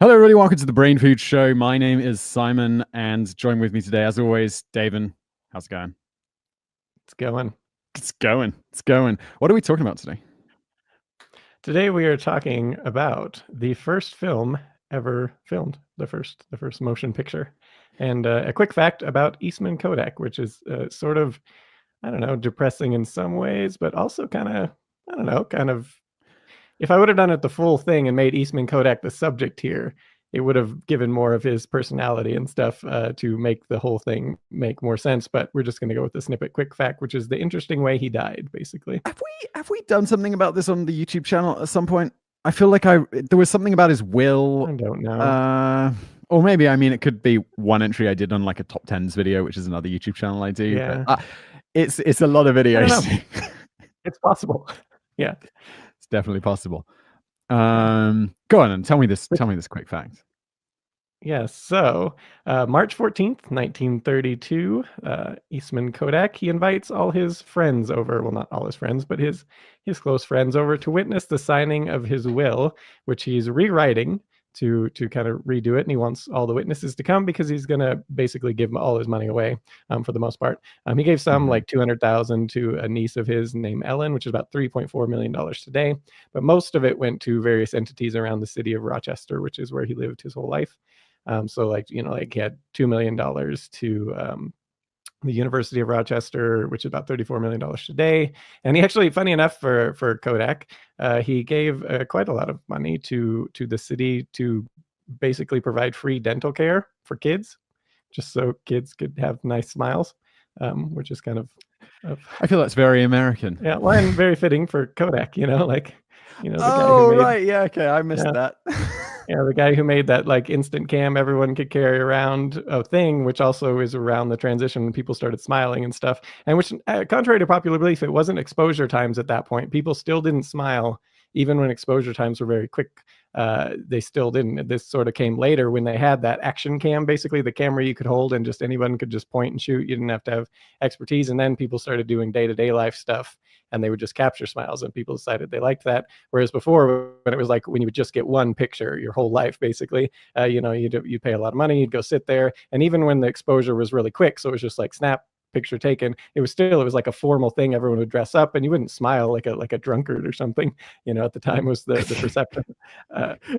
Hello, everybody. Welcome to the BrainFood Show. My name is Simon, and join with me today, as always, David. How's it going? It's going. It's going. It's going. What are we talking about today? Today we are talking about the first film ever filmed, the first motion picture, and a quick fact about Eastman Kodak, which is sort of, I don't know, depressing in some ways, but also kind of. If I would have done it the full thing and made Eastman Kodak the subject here, it would have given more of his personality and stuff to make the whole thing make more sense. But we're just going to go with the snippet quick fact, which is the interesting way he died, basically. Have we done something about this on the YouTube channel at some point? I feel like there was something about his will. I don't know. Or maybe, it could be one entry I did on like a top 10s video, which is another YouTube channel I do. Yeah. But, it's a lot of videos. It's possible. Yeah. It's definitely possible. Go on and tell me this quick fact. Yeah, so March 14th, 1932, Eastman Kodak, he invites all his friends over, well, not all his friends, but his close friends over to witness the signing of his will, which he's rewriting to kind of redo it. And he wants all the witnesses to come because he's going to basically give all his money away for the most part. He gave some like $200,000 to a niece of his named Ellen, which is about $3.4 million today. But most of it went to various entities around the city of Rochester, which is where he lived his whole life. So he had $2 million to the University of Rochester, which is about $34 million today. And he actually, funny enough for Kodak, he gave quite a lot of money to the city to basically provide free dental care for kids, just so kids could have nice smiles, which is kind of I feel that's very American. Yeah, well, and very fitting for Kodak, the guy who made, right, yeah, okay, I missed that. Yeah, the guy who made that like instant cam everyone could carry around a thing, which also is around the transition when people started smiling and stuff. And which, contrary to popular belief, it wasn't exposure times at that point. People still didn't smile, even when exposure times were very quick. They still didn't. This sort of came later when they had that action cam, basically the camera you could hold and just anyone could just point and shoot. You didn't have to have expertise. And then people started doing day-to-day life stuff, and they would just capture smiles, and people decided they liked that. Whereas before, when it was like when you would just get one picture your whole life, basically, you'd pay a lot of money, you'd go sit there. And even when the exposure was really quick, so it was just like snap, picture taken, it was like a formal thing. Everyone would dress up and you wouldn't smile like a drunkard or something, at the time was the perception.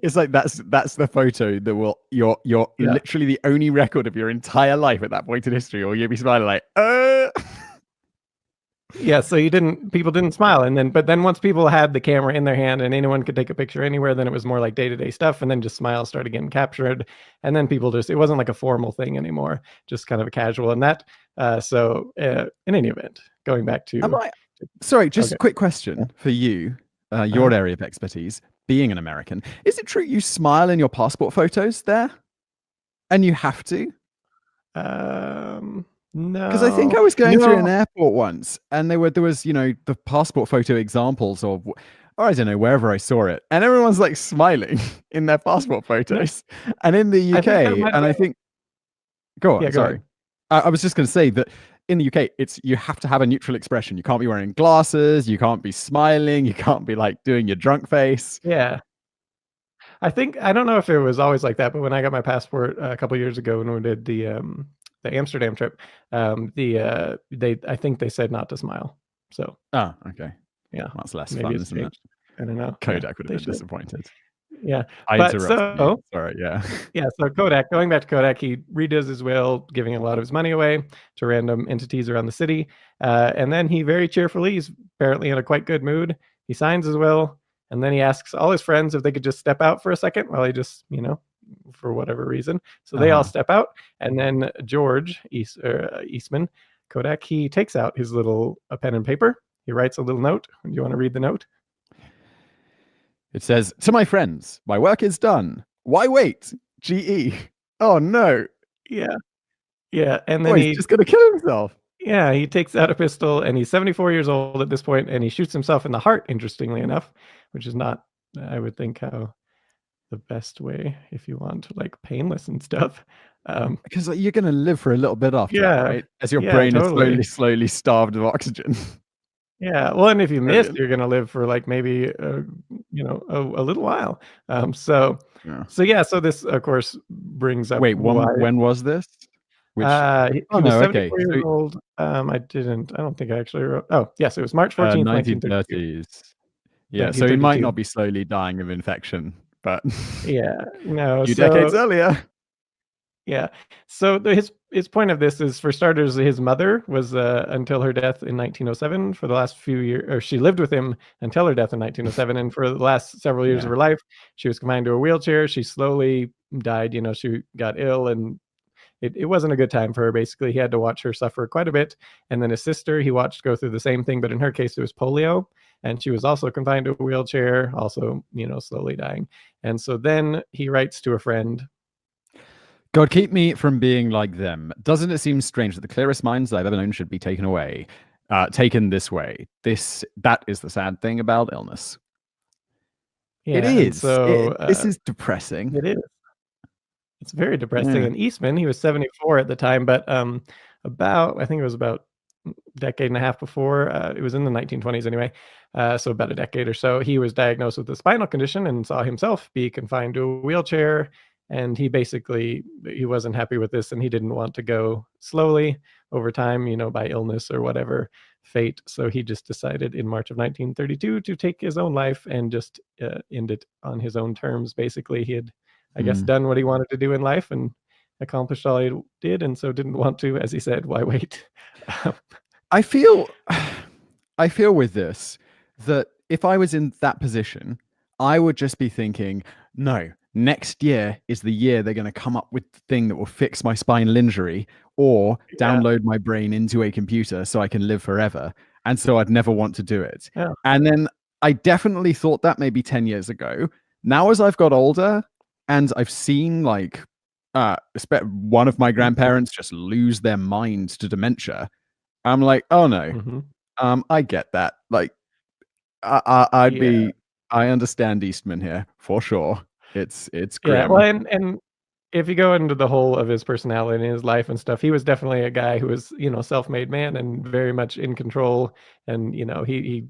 It's like that's the photo that you're literally the only record of your entire life at that point in history, or you'd be smiling like Yeah, so people didn't smile. But then once people had the camera in their hand and anyone could take a picture anywhere, then it was more like day-to-day stuff. And then just smiles started getting captured. And then people it wasn't like a formal thing anymore, just kind of a casual. And that, in any event, going back to... Sorry, just a quick question for you, your area of expertise, being an American. Is it true you smile in your passport photos there? And you have to? No, because I think I was going through an airport once, and there was the passport photo examples of, or I don't know, wherever I saw it, and everyone's like smiling in their passport photos. And in the UK, I think go on. Sorry, I was just going to say that in the UK, you have to have a neutral expression. You can't be wearing glasses. You can't be smiling. You can't be like doing your drunk face. Yeah. I don't know if it was always like that, but when I got my passport a couple years ago, when we did the Amsterdam trip, I think they said not to smile. So okay, yeah, that's less fun, isn't it? I don't know. Kodak would have been disappointed. Yeah, sorry. Yeah. So Kodak, going back to Kodak, he redoes his will, giving a lot of his money away to random entities around the city, and then he very cheerfully, he's apparently in a quite good mood, he signs his will, and then he asks all his friends if they could just step out for a second while he just for whatever reason. So they all step out, and then George Eastman Kodak, he takes out his little pen and paper. He writes a little note. Do you want to read the note? It says, "To my friends, my work is done. Why wait? GE." Oh no. Yeah. And then he's just gonna kill himself. Yeah, he takes out a pistol, and he's 74 years old at this point, and he shoots himself in the heart, interestingly enough, which is not, I would think, how the best way if you want like painless and stuff, because you're going to live for a little bit after that, right? As your brain is slowly starved of oxygen. Yeah, well, and if you missed, Brilliant. you're gonna live for, like, maybe, a little while. So Yeah. yeah, so this, of course, brings up Wait, why when was this? Which he oh, was no, okay. 74 years So, old. I don't think I actually wrote yes, it was March 14th, 1932, 1930s. Yeah, so he might 1932. not be slowly dying of infection, but a Yeah, no, few decades so earlier. yeah. So his point of this is, for starters, his mother was until her death in 1907 for the last few years, or she lived with him until her death in 1907, and for the last several years of Yeah. her life, she was confined to a wheelchair. She slowly died. She got ill, and it wasn't a good time for her. Basically, he had to watch her suffer quite a bit. And then his sister, he watched go through the same thing, but in her case, it was polio, and she was also confined to a wheelchair, also slowly dying. And so then he writes to a friend. God keep me from being like them. Doesn't it seem strange that the clearest minds I've ever known should be taken away, taken this way? That is the sad thing about illness. It Yeah, and is. so This is depressing. it is. It's very depressing. Yeah. And Eastman, he was 74 at the time, but I think it was about a decade and a half before. It was in the 1920s anyway. So about a decade or so, he was diagnosed with a spinal condition and saw himself be confined to a wheelchair. And he wasn't happy with this, and he didn't want to go slowly over time, by illness or whatever fate. So he just decided in March of 1932 to take his own life and just end it on his own terms. Basically, he had, I guess, Mm. done what he wanted to do in life and accomplished all he did, and so didn't want to, as he said, why wait? I feel I feel with this that if I was in that position, I would just be thinking, no, next year is the year they're going to come up with the thing that will fix my spinal injury or Yeah, download my brain into a computer so I can live forever. And so I'd never want to do it. yeah, And then I definitely thought that maybe 10 years ago. Now, as I've got older and I've seen one of my mhm, grandparents just lose their mind to dementia, I'm like, oh no, mhm. I get that. Like, I'd Yeah. be. I understand Eastman here for sure. It's Yeah, well, grim. and if you go into the whole of his personality and his life and stuff, he was definitely a guy who was, self-made man and very much in control. And he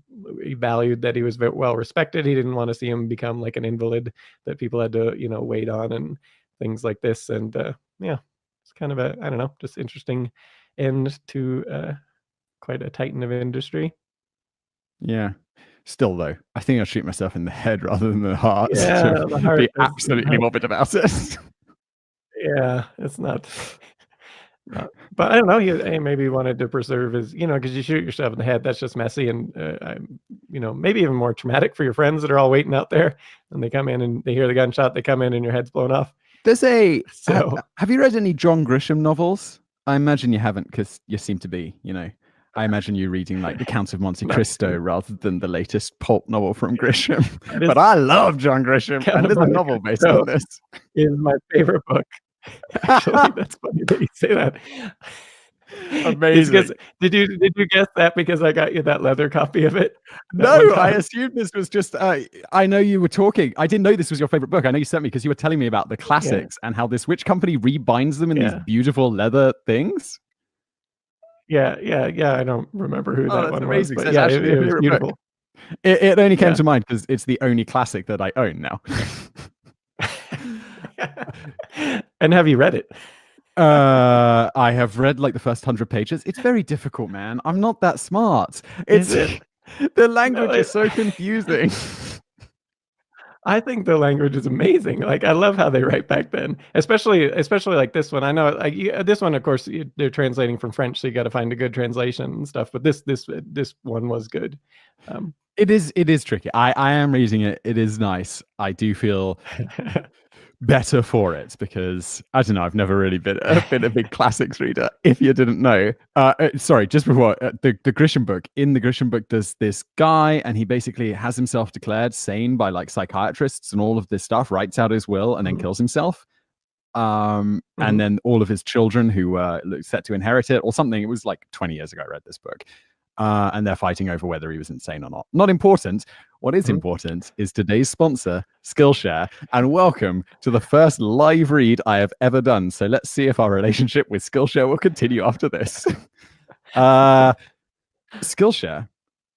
valued that he was very well respected. He didn't want to see him become like an invalid that people had to wait on and things like this. And yeah, it's kind of a, I don't know, just interesting end to quite a titan of industry. Yeah. Still though, I think I'll shoot myself in the head rather than the heart Yeah, to the heart be is absolutely not, morbid about it. yeah, it's not. But I don't know. Maybe he wanted to preserve his, because you shoot yourself in the head. That's just messy, and maybe even more traumatic for your friends that are all waiting out there, and they come in and they hear the gunshot. They come in and your head's blown off. There's a. So Have you read any John Grisham novels? I imagine you haven't, because you seem to be. I imagine you reading like The Count of Monte not Cristo rather than the latest pulp novel from Grisham. that is But I love John Grisham, kind and of there's a Monte novel based Cristo on this. is my favorite book. Actually, that's funny that you say that. It's Amazing. because did you guess that because I got you that leather copy of it that one No, I time? assumed this was just. I know you were talking. I didn't know this was your favorite book. I know you sent me because you were telling me about the Yeah, classics and how this which company rebinds them in these yeah, beautiful leather things. yeah, yeah, yeah. I don't remember who Oh, that that's one was, amazing. So but it's yeah, actually it your was favorite book. beautiful. It only came Yeah. to mind because it's the only classic that I own now. And have you read it? I have read like the first 100 pages. It's very difficult, man. I'm not that smart. Is It's it? the No, language is so confusing. I think the language is amazing. Like, I love how they write back then, especially like this one. I know, like, this one, of course, they're translating from French, so you got to find a good translation and stuff. But this one was good. Um, It is tricky. I am reading it. It is nice. I do feel better for it because I don't know. I've never really been a big classics reader. If you didn't know, sorry, just before the Grisham book. In the Grisham book, there's this guy, and he basically has himself declared sane by like psychiatrists and all of this stuff. Writes out his will and then mhm, kills himself. And mhm, then all of his children who look set to inherit it or something. It was like 20 years ago I read this book. And they're fighting over whether he was insane or not. Not important. What is mhm. important is today's sponsor, Skillshare, and welcome to the first live read I have ever done. So let's see if our relationship with Skillshare will continue after this. Skillshare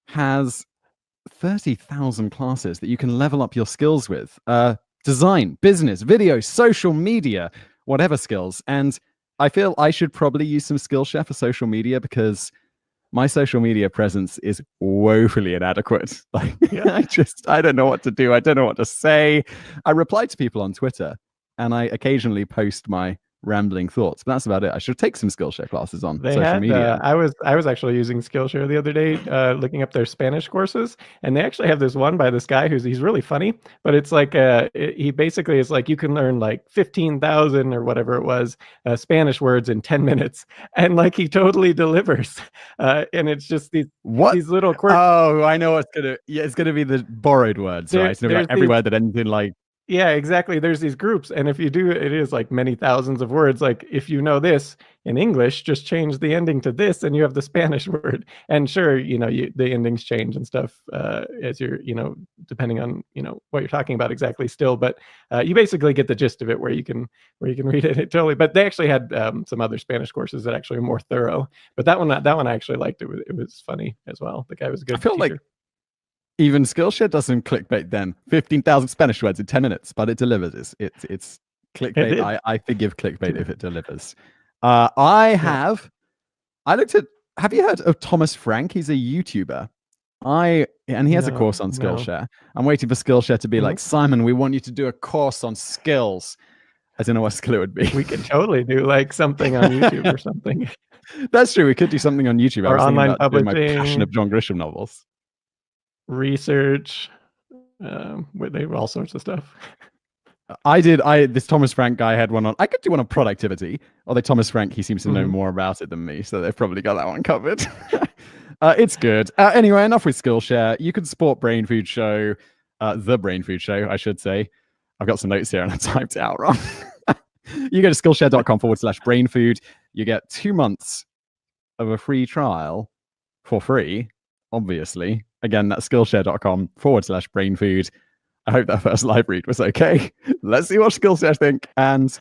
has 30,000 classes that you can level up your skills with. Design, business, video, social media, whatever skills. And I feel I should probably use some Skillshare for social media because my social media presence is woefully inadequate. Like, Yeah. I don't know what to do. I don't know what to say. I reply to people on Twitter and I occasionally post my rambling thoughts, but that's about it. I should take some Skillshare classes on They social had media. I was actually using Skillshare the other day, looking up their Spanish courses, and they actually have this one by this guy he's really funny, but it's like he basically is like you can learn like 15,000 or whatever it was Spanish words in 10 minutes, and like he totally delivers, and it's just What? these little quirks. Oh, I know what's gonna. Yeah, it's gonna be the borrowed words, right? It's gonna be like There's every these word that ends in like. Yeah, exactly. There's these groups, and if you do, it is like many thousands of words. Like if you know this in English, just change the ending to this, and you have the Spanish word. And sure, the endings change and stuff as you're, depending on what you're talking about exactly. Still, but you basically get the gist of it, where you can read it totally. But they actually had some other Spanish courses that actually are more thorough. But that one I actually liked. It was funny as well. The guy was a good I feel teacher. like even Skillshare doesn't clickbait then. 15,000 Spanish words in 10 minutes, but it delivers. It's clickbait. I forgive clickbait if it delivers. I looked at, have you heard of Thomas Frank? He's a YouTuber. And he has a course on Skillshare. I'm waiting for Skillshare to be like, Simon, we want you to do a course on skills. I don't know what skill it would be. We could totally do like something on YouTube or something. That's true. We could do something on YouTube. Or online publishing. My Passion of John Grisham novels. Research. They have all sorts of stuff. This Thomas Frank guy had one on. I could do one on productivity. Although Thomas Frank, he seems to know more about it than me, so they've probably got that one covered. It's good. Anyway, enough with Skillshare. You can support BrainFood Show, the BrainFood Show, I should say. I've got some notes here and I typed it out wrong. You go to Skillshare.com/brainfood. You get 2 months of a free trial for free, obviously. Again, that's Skillshare.com/brainfood. I hope that first live read was okay. Let's see what Skillshare think. And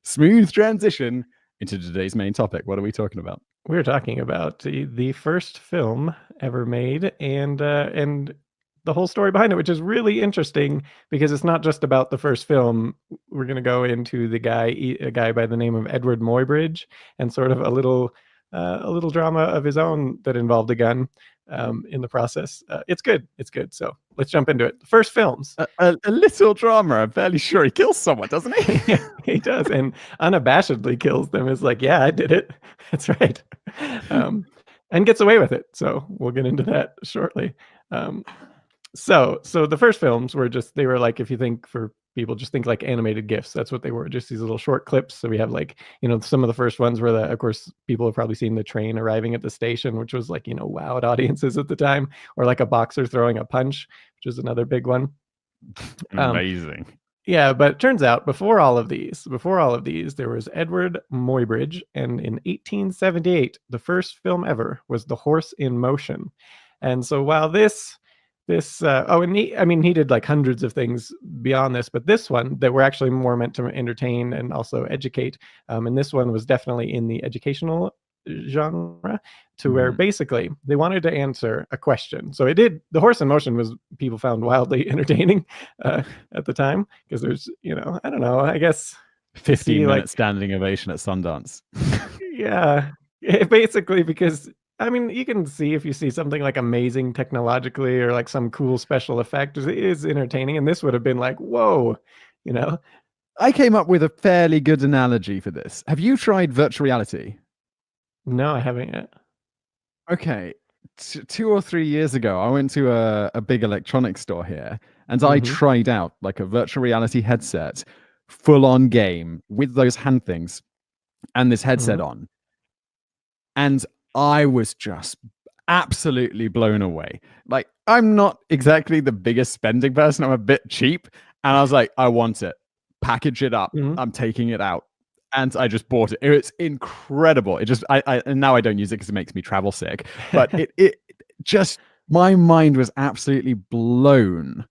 smooth transition into today's main topic. What are we talking about? We're talking about the first film ever made and the whole story behind it, which is really interesting because it's not just about the first film. We're going to go into a guy by the name of Edward Muybridge and sort of a little drama of his own that involved a gun in the process. It's good. So let's jump into it. The first films. A little drama. I'm fairly sure he kills someone, doesn't he? Yeah, he does, and unabashedly kills them. It's like, yeah, I did it. That's right. And gets away with it. So we'll get into that shortly. So the first films they were like, if you think for people, just think like animated GIFs. That's what they were, just these little short clips. So we have like, some of the first ones were of course, people have probably seen the train arriving at the station, which was like, wowed audiences at the time, or like a boxer throwing a punch, which is another big one. Amazing. Yeah, but it turns out before all of these, there was Edward Muybridge, and in 1878, the first film ever was The Horse in Motion. And so while he did like hundreds of things beyond this, but this one that were actually more meant to entertain and also educate. And this one was definitely in the educational genre, to where basically they wanted to answer a question. So The Horse in Motion was, people found wildly entertaining at the time, because there's, I don't know, I guess 15-minute standing ovation at Sundance. Yeah, basically, because you can see, if you see something like amazing technologically or like some cool special effect, it is entertaining. And this would have been like, whoa, I came up with a fairly good analogy for this. Have you tried virtual reality? No, I haven't yet. Okay. 2 or 3 years ago, I went to a big electronics store here, and I tried out like a virtual reality headset, full-on game with those hand things and this headset on. And I was just absolutely blown away. Like, I'm not exactly the biggest spending person. I'm a bit cheap. And I was like, I want it. Package it up. I'm taking it out. And I just bought it. It's incredible. It just, and now I don't use it because it makes me travel sick. But it just, my mind was absolutely blown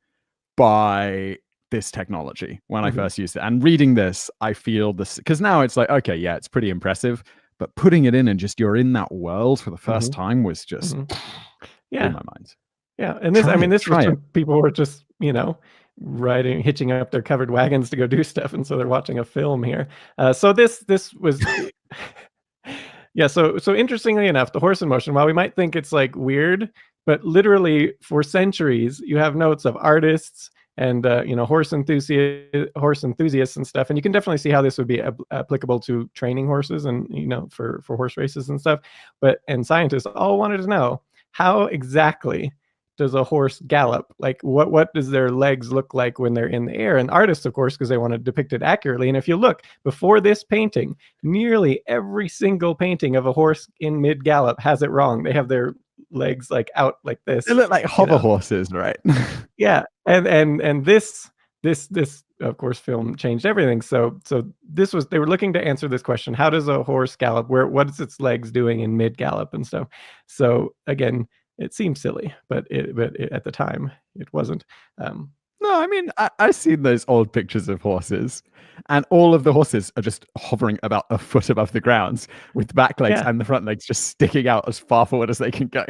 by this technology when I first used it. And reading this, I feel this, because now it's like, okay, yeah, it's pretty impressive. but putting it in and just you're in that world for the first time was just blew Yeah. my mind. Yeah. And this, I mean, this was Try when it. people were just, hitching up their covered wagons to go do stuff. And so they're watching a film here. So this was, yeah. So interestingly enough, the horse in motion, while we might think it's like weird, but literally for centuries, you have notes of artists and horse enthusiasts and stuff, and you can definitely see how this would be applicable to training horses and for horse races and stuff. And scientists all wanted to know, how exactly does a horse gallop? Like what does their legs look like when they're in the air? And artists, of course, because they want to depict it accurately. And if you look before this painting, nearly every single painting of a horse in mid gallop has it wrong. They have their legs like out like this. They look like hover horses, right? Yeah. And this of course film changed everything. So they were looking to answer this question: how does a horse gallop? What is its legs doing in mid gallop and stuff? So again, it seems silly, but at the time it wasn't. No, I mean, I've seen those old pictures of horses, and all of the horses are just hovering about a foot above the ground with the back legs and the front legs just sticking out as far forward as they can go.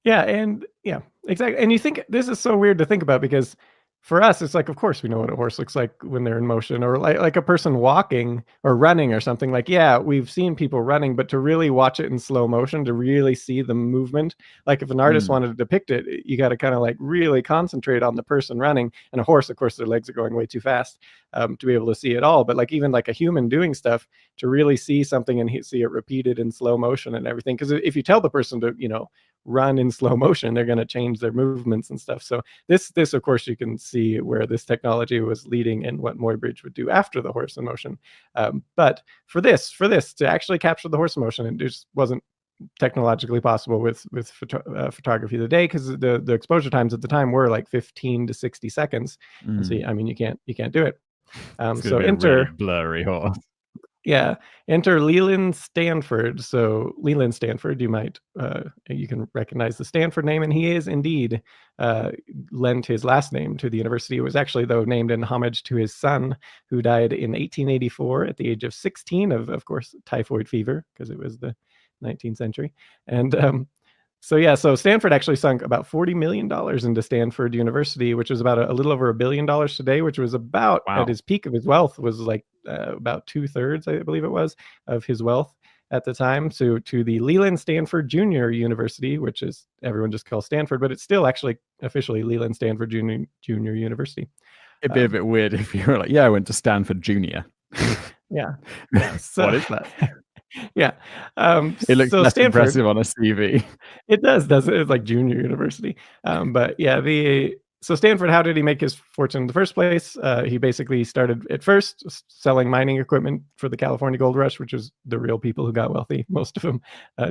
Yeah, and yeah, exactly. And you think this is so weird to think about, because for us, it's like, of course, we know what a horse looks like when they're in motion, or like a person walking or running or something. Like, yeah, we've seen people running, but to really watch it in slow motion, to really see the movement, like if an artist wanted to depict it, you got to kind of like really concentrate on the person running. And a horse, of course, their legs are going way too fast to be able to see it all. But like even like a human doing stuff, to really see something and see it repeated in slow motion and everything. Because if you tell the person to, run in slow motion, they're going to change their movements and stuff. So this of course you can see where this technology was leading and what Muybridge would do after the horse in motion. But for this to actually capture the horse in motion, it just wasn't technologically possible with photography of the day, because the exposure times at the time were like 15 to 60 seconds. And so I mean you can't do it. So enter really blurry horse. Yeah, enter Leland Stanford. So Leland Stanford, you can recognize the Stanford name, and he is indeed lent his last name to the university. It was actually, though, named in homage to his son, who died in 1884 at the age of 16 of course, typhoid fever, because it was the 19th century. And so Stanford actually sunk about $40 million into Stanford University, which is about a little over $1 billion today, which was about at his peak of his wealth, was like about 2/3, I believe it was, of his wealth at the time. So to the Leland Stanford Junior University, which is everyone just calls Stanford, but it's still actually officially Leland Stanford Junior University. It'd be a bit weird if you were like, yeah, I went to Stanford Junior. Yeah. So, what is that? Yeah. It looks less impressive on a CV. It does. It's like junior university. But yeah, so Stanford, how did he make his fortune in the first place? He basically started at first selling mining equipment for the California Gold Rush, which was the real people who got wealthy. Most of them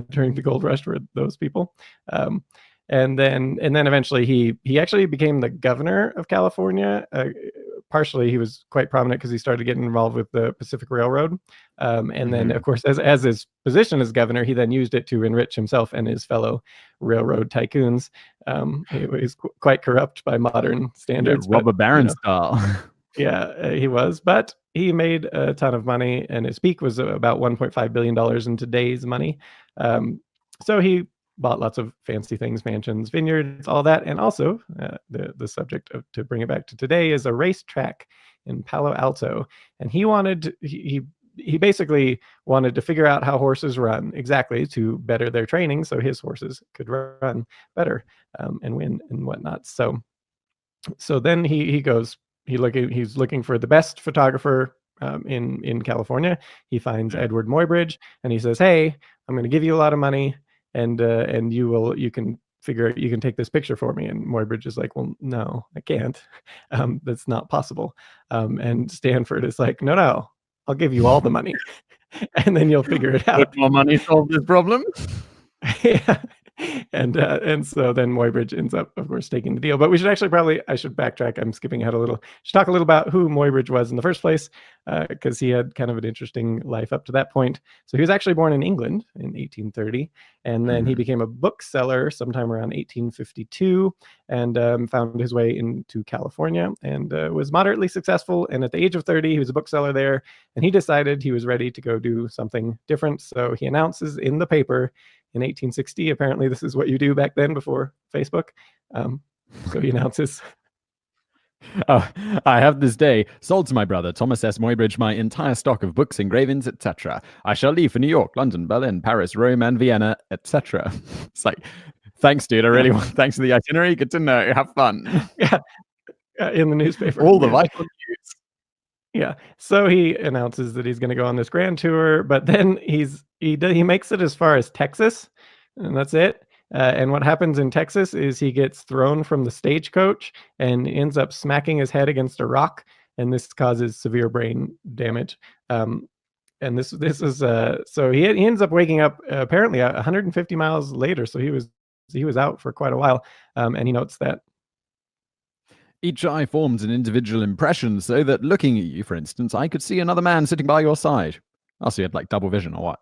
during the Gold Rush were those people. And then eventually he actually became the governor of California. Partially, he was quite prominent because he started getting involved with the Pacific Railroad. And then, of course, as his position as governor, he then used it to enrich himself and his fellow railroad tycoons. He was quite corrupt by modern standards. Yeah, robber baron style. Yeah, he was. But he made a ton of money, and his peak was about $1.5 billion in today's money. So he bought lots of fancy things, mansions, vineyards, all that. And also the subject to bring it back to today is a racetrack in Palo Alto. And he basically wanted to figure out how horses run exactly to better their training, so his horses could run better and win and whatnot. So then he's looking for the best photographer in California. He finds Edward Muybridge, and he says, "Hey, I'm going to give you a lot of money, and you can take this picture for me." And Muybridge is like, "Well, no, I can't. That's not possible." And Stanford is like, "No, I'll give you all the money, and then you'll figure it out." Would more money solve this problem? Yeah. And so then Muybridge ends up, of course, taking the deal. But we should actually I should backtrack. I'm skipping ahead a little. Should talk a little about who Muybridge was in the first place, because he had kind of an interesting life up to that point. So he was actually born in England in 1830, and then he became a bookseller sometime around 1852, and found his way into California, and was moderately successful. And at the age of 30, he was a bookseller there, and he decided he was ready to go do something different. So he announces in the paper in 1860. Apparently, this is what you do back then before Facebook. So he announces, "Oh, I have this day sold to my brother Thomas S. Muybridge my entire stock of books, engravings, etc. I shall leave for New York, London, Berlin, Paris, Rome, and Vienna, etc." It's like, thanks, dude. I really want. Thanks for the itinerary. Good to know. Have fun. Yeah, in the newspaper. All the vital news. Yeah. So he announces that he's going to go on this grand tour, but then he makes it as far as Texas, and that's it. And what happens in Texas is he gets thrown from the stagecoach and ends up smacking his head against a rock, and this causes severe brain damage. And this is so he ends up waking up apparently 150 miles later. So he was out for quite a while, and he notes that Each eye forms an individual impression, so that looking at you, for instance, I could see another man sitting by your side. Oh, so you had like double vision or what?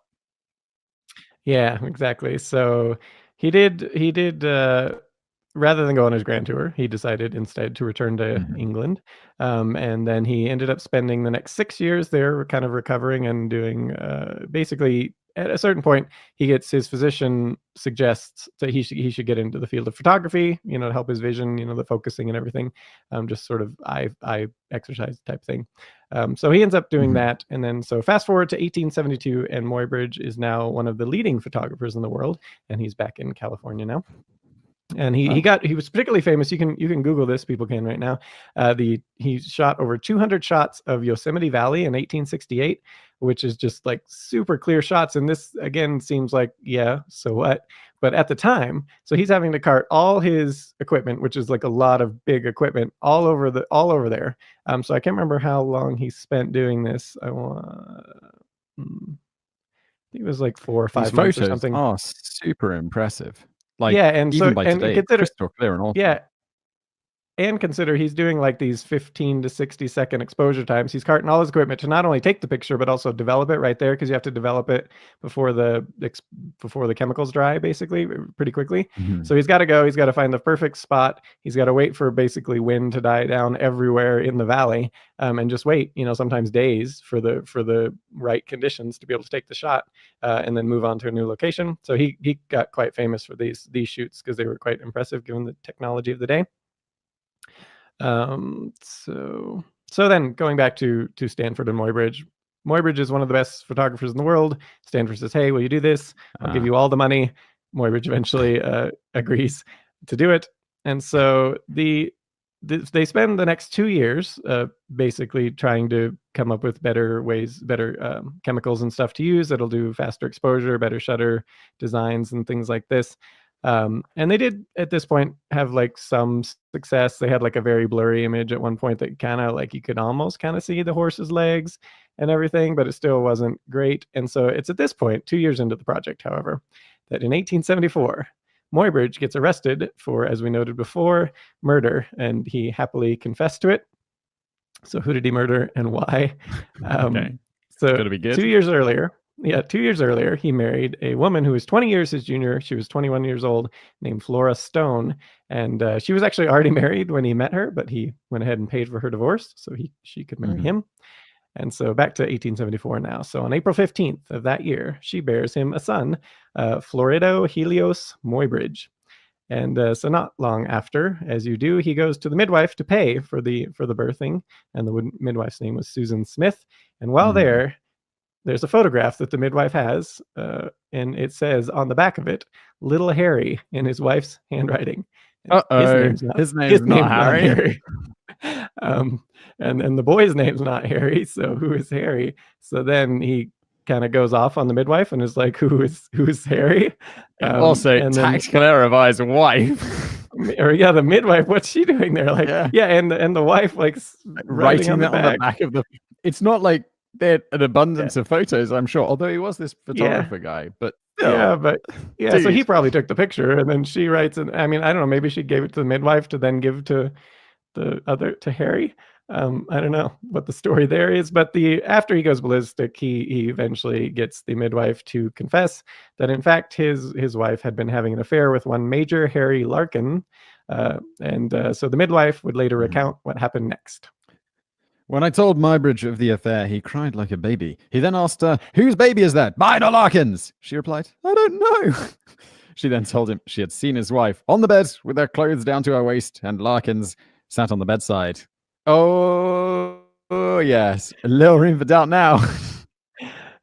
Yeah, exactly. So he did rather than go on his grand tour, he decided instead to return to England. And then he ended up spending the next 6 years there, kind of recovering and doing basically at a certain point, his physician suggests that he should get into the field of photography, to help his vision, the focusing and everything, just sort of eye exercise type thing. So he ends up doing that. And then, so fast forward to 1872, and Muybridge is now one of the leading photographers in the world, and he's back in California now. And he was particularly famous. You can Google this. People can right now. He shot over 200 shots of Yosemite Valley in 1868, which is just like super clear shots. And this again seems like, yeah, so what? But at the time, so he's having to cart all his equipment, which is like a lot of big equipment, all over there. So I can't remember how long he spent doing this. I think it was like 4 or 5 These months or photos something. are super impressive. Like, Yeah, and even so by and today, consider crystal clear and all. yeah. And consider he's doing like these 15 to 60 second exposure times. He's carting all his equipment to not only take the picture, but also develop it right there, because you have to develop it before the chemicals dry, basically, pretty quickly. So he's got to go. He's got to find the perfect spot. He's got to wait for basically wind to die down everywhere in the valley, and just wait, sometimes days for the right conditions to be able to take the shot, and then move on to a new location. So he got quite famous for these shoots because they were quite impressive given the technology of the day. So then going back to Stanford and Muybridge. Muybridge is one of the best photographers in the world. Stanford says, "Hey, will you do this? I'll give you all the money." Muybridge eventually agrees to do it. And so they spend the next 2 years basically trying to come up with better chemicals and stuff to use that'll do faster exposure, better shutter designs, and things like this. And they did at this point have like some success. They had like a very blurry image at one point that kind of like you could almost kind of see the horse's legs and everything, but it still wasn't great. And so it's at this point, 2 years into the project, however, that in 1874, Muybridge gets arrested for, as we noted before, murder, and he happily confessed to it. So who did he murder and why? Okay. So Gonna be good. 2 years earlier, he married a woman who was 20 years his junior. She was 21 years old, named Flora Stone. And she was actually already married when he met her, but he went ahead and paid for her divorce so she could marry him. And so back to 1874 now. So on April 15th of that year, she bears him a son, Florido Helios Muybridge. And so not long after, as you do, he goes to the midwife to pay for the birthing. And the midwife's name was Susan Smith. And while there's a photograph that the midwife has, and it says on the back of it, "Little Harry," in his wife's handwriting. His name's not Harry. And the boy's name's not Harry. So who is Harry? So then he kind of goes off on the midwife and is like, "Who's Harry?" Also, and tactical error of his wife. Or the midwife. What's she doing there? Like, and the wife like writing on that on the back of the. It's not like they had an abundance of photos, I'm sure. Although he was this photographer guy, but Yeah, but yeah, so he Dude. probably took the picture, and then she writes, and I mean, I don't know, maybe she gave it to the midwife to then give to Harry. I don't know what the story there is, but after he goes ballistic, he eventually gets the midwife to confess that in fact his wife had been having an affair with one Major Harry Larkin, and so the midwife would later recount what happened next. When I told Muybridge of the affair, he cried like a baby. He then asked her, "Whose baby is that? Mine or Larkin's?" She replied, "I don't know." She then told him she had seen his wife on the bed with her clothes down to her waist, and Larkins sat on the bedside. Oh, yes. A little room for doubt now.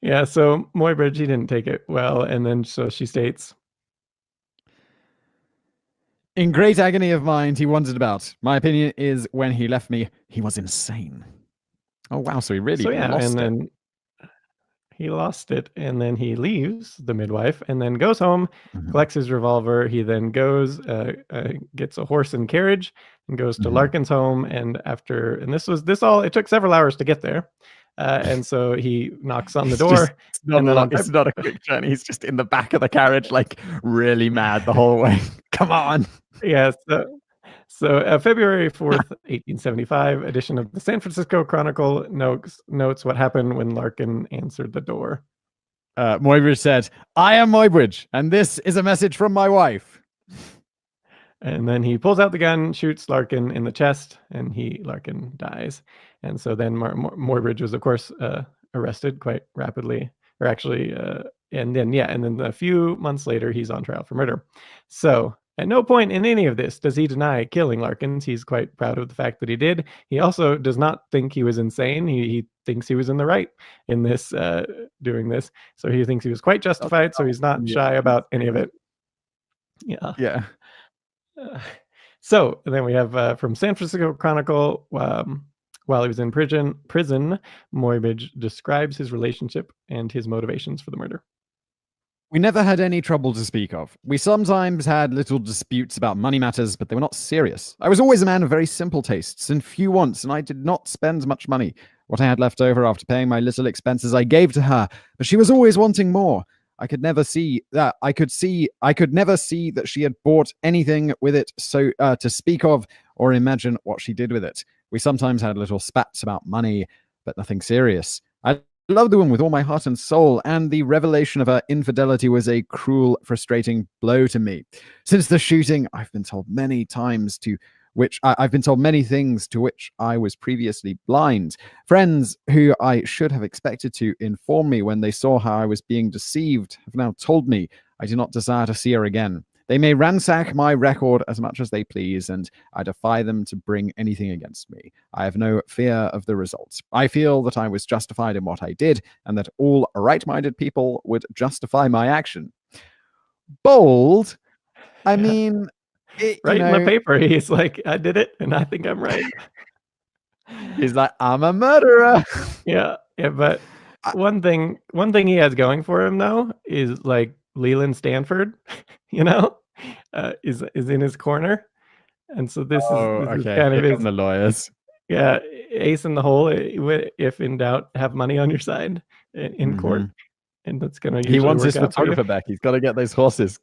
Yeah, so Muybridge, he didn't take it well, and then so she states, "In great agony of mind, he wandered about. My opinion is when he left me, he was insane." Oh, wow. So he really so yeah, lost and it. then he lost it, and then he leaves the midwife and then goes home, collects his revolver. He then goes, gets a horse and carriage and goes to Larkin's home. And it took several hours to get there. And so he knocks on the door. It's not a quick journey. He's just in the back of the carriage, like really mad the whole way. Come on. Yeah. So February 4th, 1875 edition of the San Francisco Chronicle notes what happened when Larkin answered the door. Muybridge said, "I am Muybridge, and this is a message from my wife." And then he pulls out the gun, shoots Larkin in the chest, and Larkin dies. And so then Muybridge was, of course, arrested quite rapidly, or actually, and then a few months later, he's on trial for murder. So at no point in any of this does he deny killing Larkins. He's quite proud of the fact that he did. He also does not think he was insane. He thinks he was in the right in this, doing this. So he thinks he was quite justified. So he's not shy about any of it. Yeah. Yeah. So then we have from San Francisco Chronicle, while he was in prison, Muybridge describes his relationship and his motivations for the murder. "We never had any trouble to speak of. We sometimes had little disputes about money matters, but they were not serious. I was always a man of very simple tastes and few wants, and I did not spend much money. What I had left over after paying my little expenses I gave to her, but she was always wanting more. I could never see that. I could never see that she had bought anything with it so to speak of, or imagine what she did with it. We sometimes had little spats about money, but nothing serious. I loved the woman with all my heart and soul, and the revelation of her infidelity was a cruel, frustrating blow to me. Since the shooting, I've been told many things to which I was previously blind. Friends who I should have expected to inform me when they saw how I was being deceived have now told me I do not desire to see her again. They may ransack my record as much as they please, and I defy them to bring anything against me. I have no fear of the results. I feel that I was justified in what I did, and that all right-minded people would justify my action." Bold. I mean, in the paper, he's like, "I did it, and I think I'm right." He's like, "I'm a murderer." Yeah, but one thing he has going for him though is like Leland Stanford, is in his corner, and so this is kind of his, the lawyers. Yeah, ace in the hole. If in doubt, have money on your side in court, and that's gonna usually He wants work his out for you. photographer back. He's got to get those horses.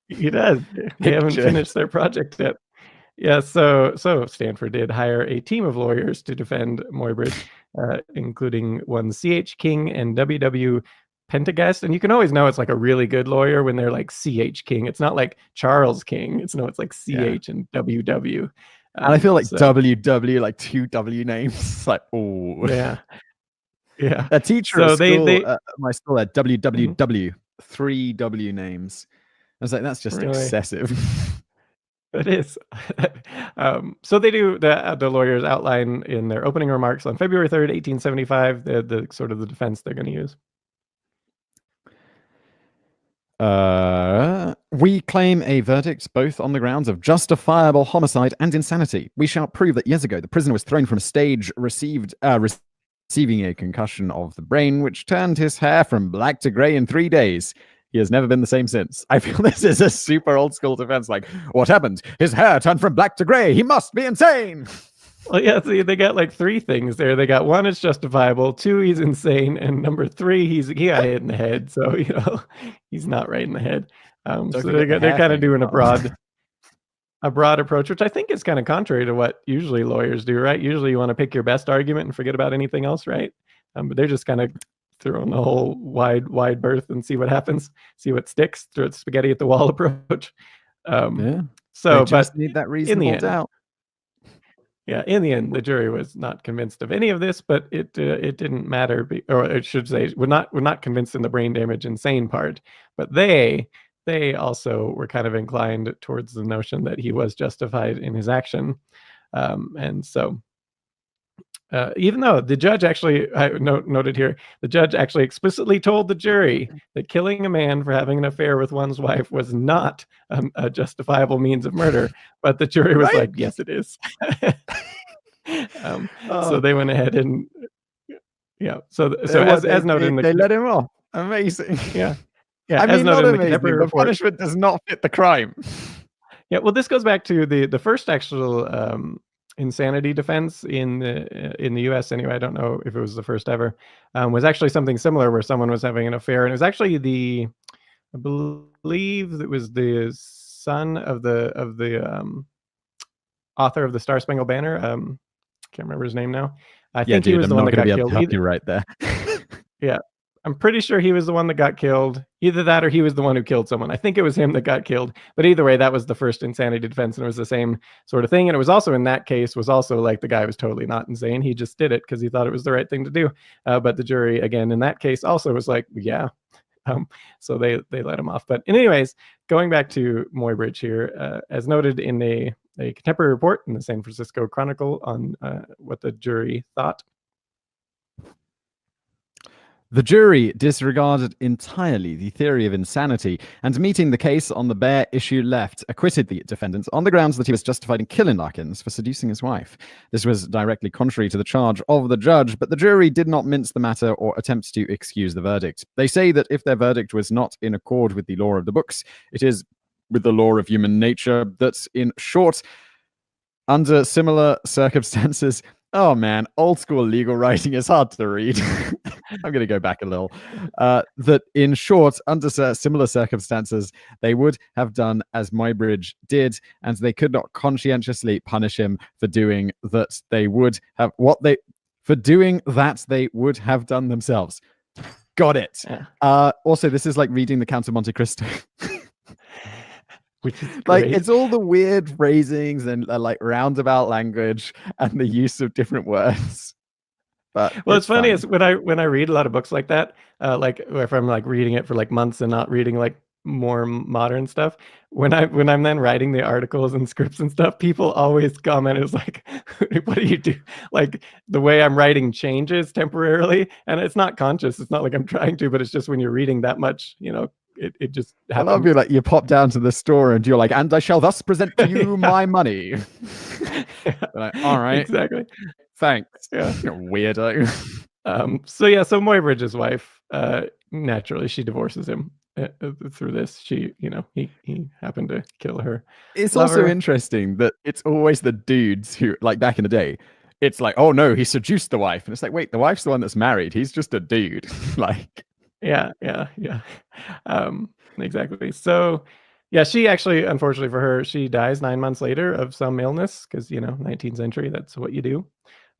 He does. They haven't finished their project yet. Yeah, so Stanford did hire a team of lawyers to defend Muybridge, including one C.H. King and W.W. Pentagast. And you can always know it's like a really good lawyer when they're like C.H. King. It's not like Charles King. It's like C.H. and W.W. And I feel like W.W., like two W names. It's like, oh. Yeah. Yeah. A teacher at school, my school had WWW, three W names. I was like, that's just excessive. It is. So they do, the lawyers outline in their opening remarks on February 3rd, 1875, the sort of the defense they're going to use. "We claim a verdict both on the grounds of justifiable homicide and insanity. We shall prove that years ago the prisoner was thrown from a stage, receiving a concussion of the brain, which turned his hair from black to gray in 3 days. He has never been the same since." I feel this is a super old school defense. Like, what happened? His hair turned from black to gray. He must be insane. Well, yeah, see, they got like 3 things there. They got 1, it's justifiable, 2, he's insane, and number 3, he got hit in the head, so, he's not right in the head. Don't So forget the they're hair kinda thing as doing well. a broad approach, which I think is kinda contrary to what usually lawyers do, right? Usually, you wanna pick your best argument and forget about anything else, right? But they're just kinda throwing the whole wide berth and see what happens, see what sticks, throw spaghetti at the wall approach. Um, Yeah. They so, but just need that in the reasonable end doubt. yeah, in the end, the jury was not convinced of any of this, but it didn't matter, or I should say, we're not convinced in the brain damage insane part, but they also were kind of inclined towards the notion that he was justified in his action, and so even though the judge actually, noted here, the judge actually explicitly told the jury that killing a man for having an affair with one's wife was not a justifiable means of murder, but the jury was Right? like, yes, it is. So Oh, they went ahead and yeah. So what as noted in the they let him off. Amazing. yeah yeah I as mean, noted not in the amazing. contemporary The report. punishment does not fit the crime. Yeah, well, this goes back to the first actual insanity defense in the U.S. Anyway, I don't know if it was the first ever. Was actually something similar where someone was having an affair, and it was actually I believe it was the son of the author of the Star Spangled Banner. Can't remember his name now. I Yeah, think he dude, was I'm the one not that gonna be got able to killed. help you right there. Yeah. I'm pretty sure he was the one that got killed. Either that or he was the one who killed someone. I think it was him that got killed. But either way, that was the first insanity defense, and it was the same sort of thing. And it was also in that case was also like the guy was totally not insane. He just did it because he thought it was the right thing to do. But the jury, again, in that case, also was like, yeah. Um, so they let him off. But anyways, going back to Muybridge here, as noted in a contemporary report in the San Francisco Chronicle on what the jury thought. The jury disregarded entirely the theory of insanity and, meeting the case on the bare issue left, acquitted the defendant on the grounds that he was justified in killing Larkins for seducing his wife. This was directly contrary to the charge of the judge, but the jury did not mince the matter or attempt to excuse the verdict. They say that if their verdict was not in accord with the law of the books, it is with the law of human nature that, in short, under similar circumstances, oh man, old school legal writing is hard to read. I'm going to go back a little. That in short, under similar circumstances, they would have done as Muybridge did, and they could not conscientiously punish him for doing that. They would have for doing that they would have done themselves. Got it. Yeah. Also, this is like reading the Count of Monte Cristo. Which is Like, great. it's all the weird phrasings and like roundabout language and the use of different words. But Well, it's funny fine. is when I read a lot of books like that, like if I'm like reading it for like months and not reading like more modern stuff, when I'm then writing the articles and scripts and stuff, people always comment is like, "What do you do?" Like the way I'm writing changes temporarily, and it's not conscious. It's not like I'm trying to, but it's just when you're reading that much, it just I love happens. you. Like, you pop down to the store and you're like, "And I shall thus present to you my money." Like, all right, Exactly. thanks. Yeah. You weirdo. So Muybridge's wife, naturally, she divorces him through this. He happened to kill her It's also lover. interesting that it's always the dudes who, like back in the day, it's like, "Oh no, he seduced the wife," and it's like, wait, the wife's the one that's married. He's just a dude. Like, Yeah. Exactly. So, yeah, she actually, unfortunately for her, she dies 9 months later of some illness because 19th century, that's what you do.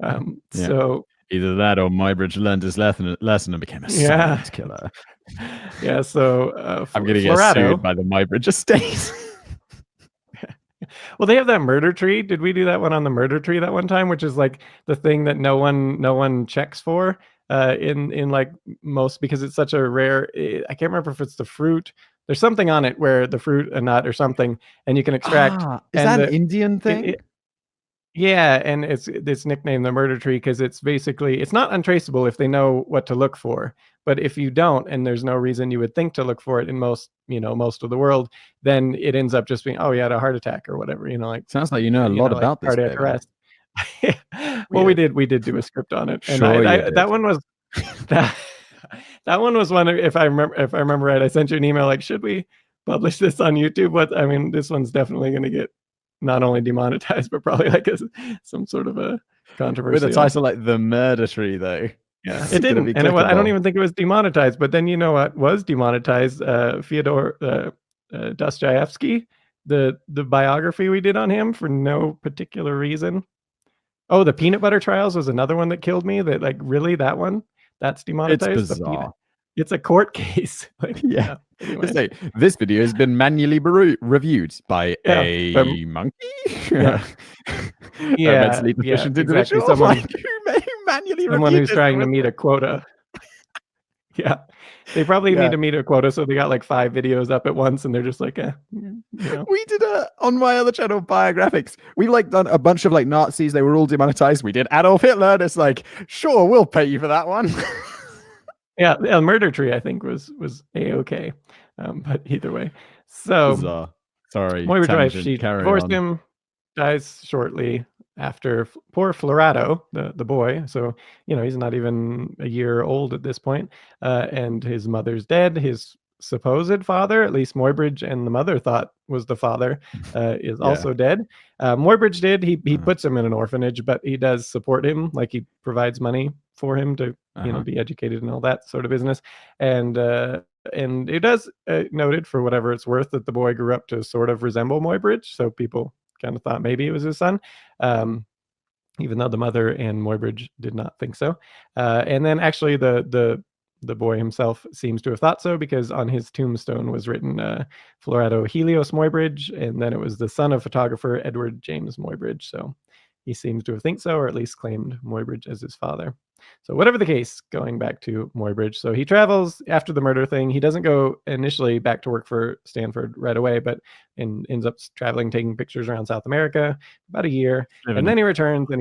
yeah, So either that or Muybridge learned his lesson and became a yeah, silent killer. yeah. So I'm gonna get sued Florado. by the Muybridge estate. Well, they have that murder tree. Did we do that one on the murder tree that one time, which is like the thing that no one checks for in like most because it's such a rare. I can't remember if it's the fruit. There's something on it where the fruit a nut or something, and you can extract. Is And that an Indian thing? yeah, and it's nicknamed the murder tree because it's basically it's not untraceable if they know what to look for. But if you don't, and there's no reason you would think to look for it in most of the world, then it ends up just being, oh, you had a heart attack or whatever, like Sounds like you know a lot like about this, cardiac baby. arrest. Well, we Weird. did do a script on it, and Sure you I did. that one was that that one was one. If I remember right, I sent you an email like, should we publish this on YouTube? What I mean, this one's definitely going to get not only demonetized, but probably like some sort of a controversy. With a title like The Murder Tree, though. Yeah, it didn't, and I don't even think it was demonetized. But then you know what was demonetized? Fyodor Dostoevsky, the biography we did on him for no particular reason. Oh, the Peanut Butter Trials was another one that killed me. That, like, really, that one? That's demonetized? It's bizarre. It's a court case. Like, yeah. Anyway. It's like, this video has been manually reviewed by a monkey? Yeah. A mentally deficient individual? Someone who manually someone who's trying to meet a quota. Yeah. They probably need to meet a quota, so they got like 5 videos up at once, and they're just like, you know. We did on my other channel, Biographics. We've like done a bunch of like Nazis. They were all demonetized. We did Adolf Hitler. And it's like, sure, we'll pay you for that one. Yeah, Murder Tree, I think, was A-okay. But either way. So bizarre. Sorry. Moira's wife, she divorced him, dies shortly after. Poor Florado, the boy. So, you know, he's not even a year old at this point. And his mother's dead. His supposed father, at least Muybridge and the mother thought was the father, is also dead. Muybridge did. He puts him in an orphanage, but he does support him. Like, he provides money for him to you know, be educated and all that sort of business. And it does noted, for whatever it's worth, that the boy grew up to sort of resemble Muybridge. So people kind of thought maybe it was his son, even though the mother and Muybridge did not think so. And then actually the boy himself seems to have thought so, because on his tombstone was written Florado Helios Muybridge, and then it was the son of photographer Edward James Muybridge. So he seems to have think so, or at least claimed Muybridge as his father. So whatever the case, going back to Muybridge, so he travels after the murder thing. He doesn't go initially back to work for Stanford right away, but ends up traveling, taking pictures around South America about a year, and then he returns, and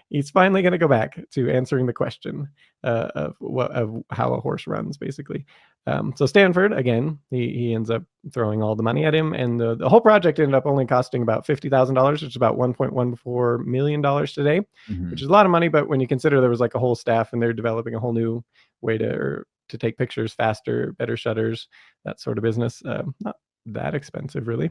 he's finally going to go back to answering the question of how a horse runs, basically. So Stanford, again, he ends up throwing all the money at him, and the whole project ended up only costing about $50,000, which is about $1.14 million today, which is a lot of money. But when you consider there was like a whole staff, and they're developing a whole new way to take pictures faster, better shutters, that sort of business, not that expensive, really.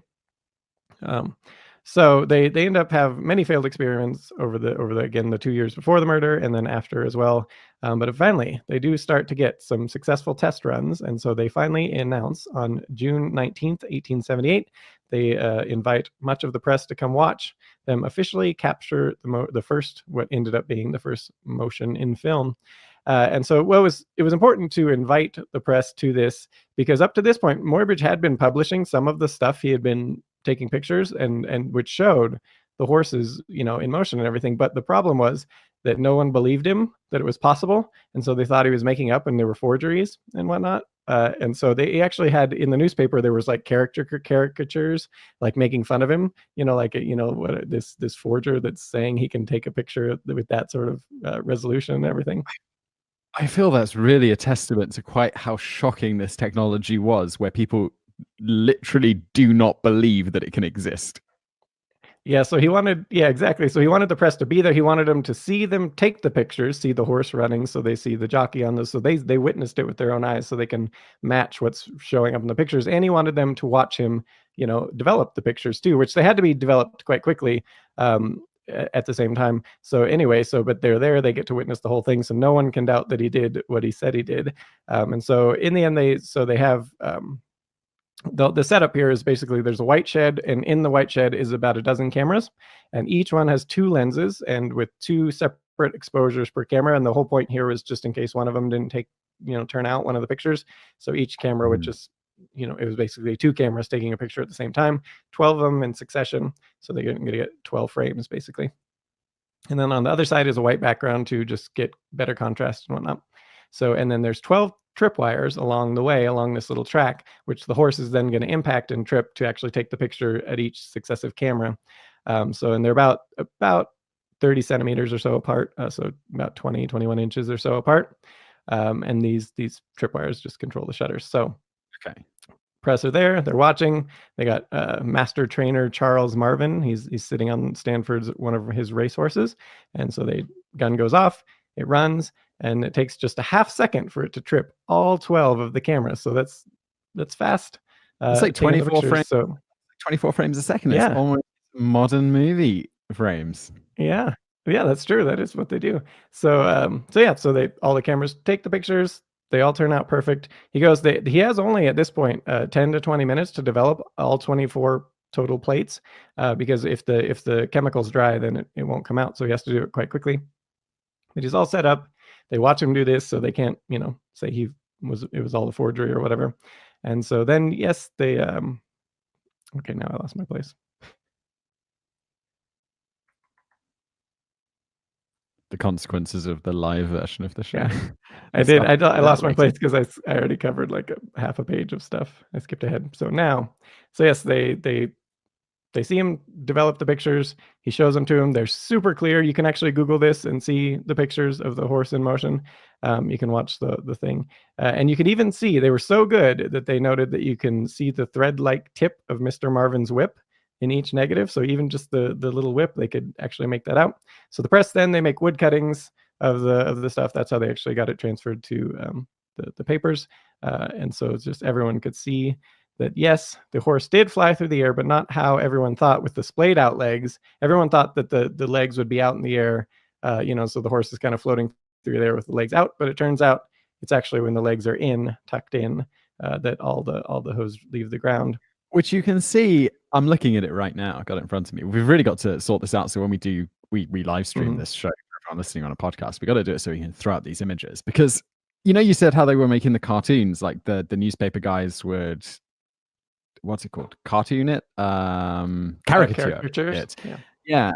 So they end up have many failed experiments over the again the 2 years before the murder, and then after as well. But finally, they do start to get some successful test runs, and so they finally announce on June 19th, 1878, they invite much of the press to come watch them officially capture the first, what ended up being the first motion in film. And so it was important to invite the press to this, because up to this point, Muybridge had been publishing some of the stuff he had been taking pictures, and which showed the horses, you know, in motion and everything. But the problem was that no one believed him that it was possible, and so they thought he was making up, and there were forgeries and whatnot. And so they actually had, in the newspaper, there was like caricatures, like making fun of him, you know, like, you know, what this forger that's saying he can take a picture with that sort of resolution and everything. I feel that's really a testament to quite how shocking this technology was, where people literally do not believe that it can exist. Yeah, so he wanted, exactly. So he wanted the press to be there. He wanted them to see them take the pictures, see the horse running, so they see the jockey on those. So they witnessed it with their own eyes, so they can match what's showing up in the pictures. And he wanted them to watch him, you know, develop the pictures too, which they had to be developed quite quickly at the same time. So anyway, but they're there, they get to witness the whole thing, so no one can doubt that he did what he said he did. And so in the end, they have the setup here is basically there's a white shed, and in the white shed is about a dozen cameras, and each one has 2 lenses and with 2 separate exposures per camera. And the whole point here was just in case one of them didn't turn out one of the pictures. So each camera would just, you know, it was basically 2 cameras taking a picture at the same time, 12 of them in succession. So they're going to get 12 frames basically. And then on the other side is a white background to just get better contrast and whatnot. So, and then there's 12 tripwires along the way, along this little track, which the horse is then going to impact and trip to actually take the picture at each successive camera. So, and they're about 30 centimeters or so apart, so about 21 inches or so apart. And these tripwires just control the shutters. So, okay. Press are there, they're watching. They got master trainer Charles Marvin. He's sitting on Stanford's one of his racehorses, and so gun goes off, it runs, and it takes just a half second for it to trip all 12 of the cameras. So that's fast. It's like 24 frames. So 24 frames a second. It's Yeah. almost modern movie frames. Yeah. Yeah, that's true. That is what they do. So they all the cameras take the pictures. They all turn out perfect. He goes, he has only at this point 10 to 20 minutes to develop all 24 total plates, because if the chemical's dry, then it won't come out. So he has to do it quite quickly. But he's all set up. They watch him do this, so they can't, say it was all a forgery or whatever. And so then, yes, they okay, now I lost my place. The consequences of the live version of the show. Yeah. I did. I lost my place because I already covered like half a page of stuff. I skipped ahead. So yes, they see him develop the pictures. He shows them to him. They're super clear. You can actually Google this and see the pictures of the horse in motion. You can watch the thing, and you can even see they were so good that they noted that you can see the thread-like tip of Mr. Marvin's whip in each negative. So even just the little whip, they could actually make that out. So the press, then they make wood cuttings of the stuff. That's how they actually got it transferred to the papers. And so it's just everyone could see that, yes, the horse did fly through the air, but not how everyone thought with the splayed out legs. Everyone thought that the legs would be out in the air, so the horse is kind of floating through there with the legs out. But it turns out it's actually when the legs are tucked in, that all the hooves leave the ground. Which you can see, I'm looking at it right now. I've got it in front of me. We've really got to sort this out. So when we live stream this show, for everyone listening on a podcast, we got to do it so we can throw out these images. Because, you said how they were making the cartoons, like the newspaper guys would, what's it called? Cartoon it? Caricature it. Yeah.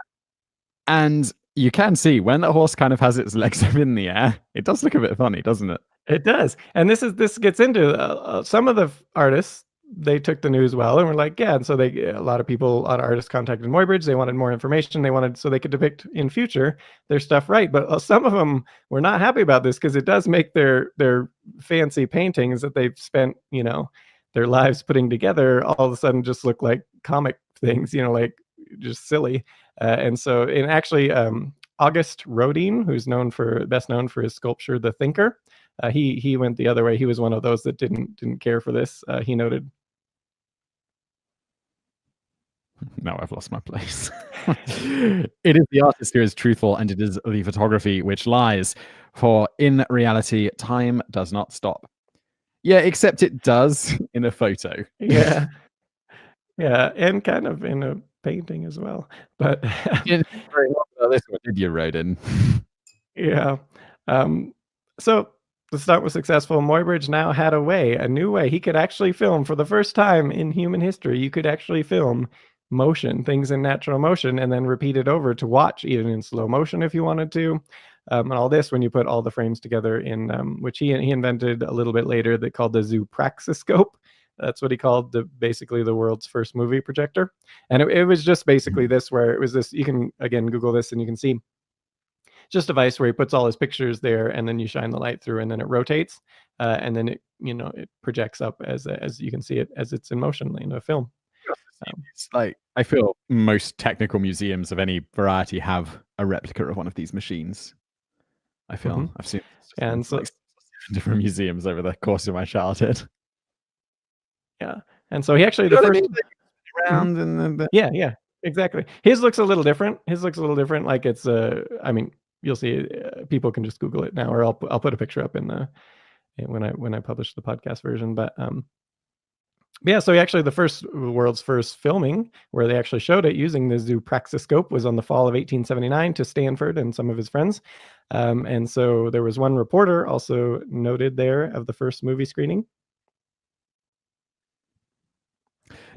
And you can see when the horse kind of has its legs up in the air, it does look a bit funny, doesn't it? It does. And this gets into some of the artists. They took the news well and were like, yeah. And so a lot of artists contacted Muybridge. They wanted more information. They wanted so they could depict in future their stuff right. But some of them were not happy about this because it does make their fancy paintings that they've spent, their lives putting together all of a sudden just look like comic things, like just silly. And so, actually, August Rodin, who's best known for his sculpture, The Thinker, he went the other way. He was one of those that didn't care for this. He noted. Now I've lost my place. It is the artist who is truthful, and it is the photography which lies. For in reality, time does not stop. Yeah, except it does in a photo. Yeah. Yeah, and kind of in a painting as well. But this one, did you, Rodin? Yeah. So the stunt was successful. Muybridge now had a new way. He could actually film for the first time in human history. You could actually film motion, things in natural motion, and then repeat it over to watch, even in slow motion if you wanted to. And all this when you put all the frames together in, which he invented a little bit later, that called the zoopraxiscope. That's what he called basically the world's first movie projector. And it was just basically this, where it was this, you can, again, Google this and you can see just a device where he puts all his pictures there, and then you shine the light through, and then it rotates, and then it projects up as you can see it as it's in motion in a film. It's like, I feel most technical museums of any variety have a replica of one of these machines. I feel I've seen and so different museums over the course of my childhood. Yeah, and so he actually around and yeah, exactly. His looks a little different. Like it's you'll see. People can just Google it now, or I'll put a picture up when I publish the podcast version. But yeah, so actually the world's first filming where they actually showed it using the zoopraxiscope was on the fall of 1879 to Stanford and some of his friends. And so there was one reporter also noted there of the first movie screening.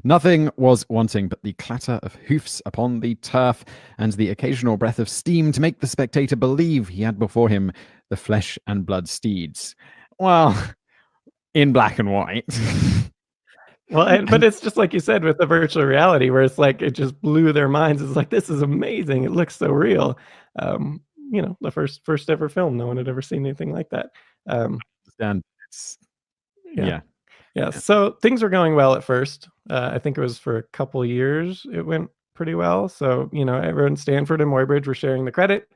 Nothing was wanting but the clatter of hoofs upon the turf and the occasional breath of steam to make the spectator believe he had before him the flesh and blood steeds. Well, in black and white. Well, but it's just like you said with the virtual reality, where it's like it just blew their minds. It's like, this is amazing. It looks so real. The first ever film. No one had ever seen anything like that. Yeah. So things were going well at first. I think it was for a couple years. It went pretty well. So everyone, Stanford and Muybridge, were sharing the credit.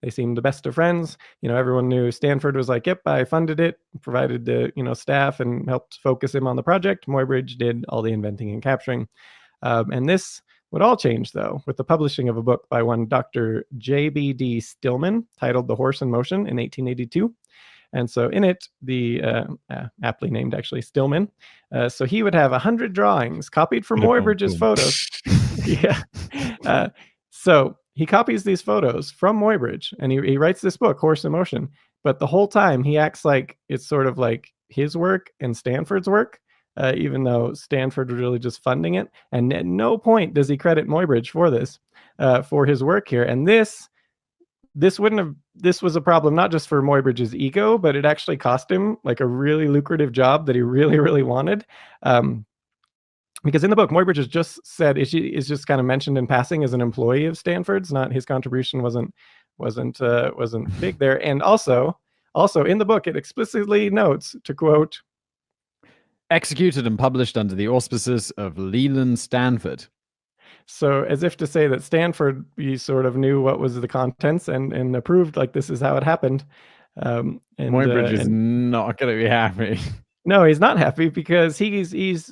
They seemed the best of friends. Everyone knew Stanford was like, yep, I funded it, provided the, staff and helped focus him on the project. Muybridge did all the inventing and capturing. And this would all change, though, with the publishing of a book by one Dr. J.B.D. Stillman titled The Horse in Motion in 1882. And so in it, the aptly named actually Stillman, so he would have 100 drawings copied from Muybridge's photos. Yeah. So he copies these photos from Muybridge, and he writes this book, Horse in Motion. But the whole time he acts like it's sort of like his work and Stanford's work, even though Stanford was really just funding it. And at no point does he credit Muybridge for this, for his work here. And this was a problem not just for Muybridge's ego, but it actually cost him like a really lucrative job that he really, really wanted. Because in the book, Muybridge is just said is just kind of mentioned in passing as an employee of Stanford's. Not his contribution wasn't big there. And also in the book, it explicitly notes, to quote, executed and published under the auspices of Leland Stanford. So as if to say that Stanford, he sort of knew what was the contents and approved, like, this is how it happened. Muybridge is not going to be happy. No, he's not happy, because he's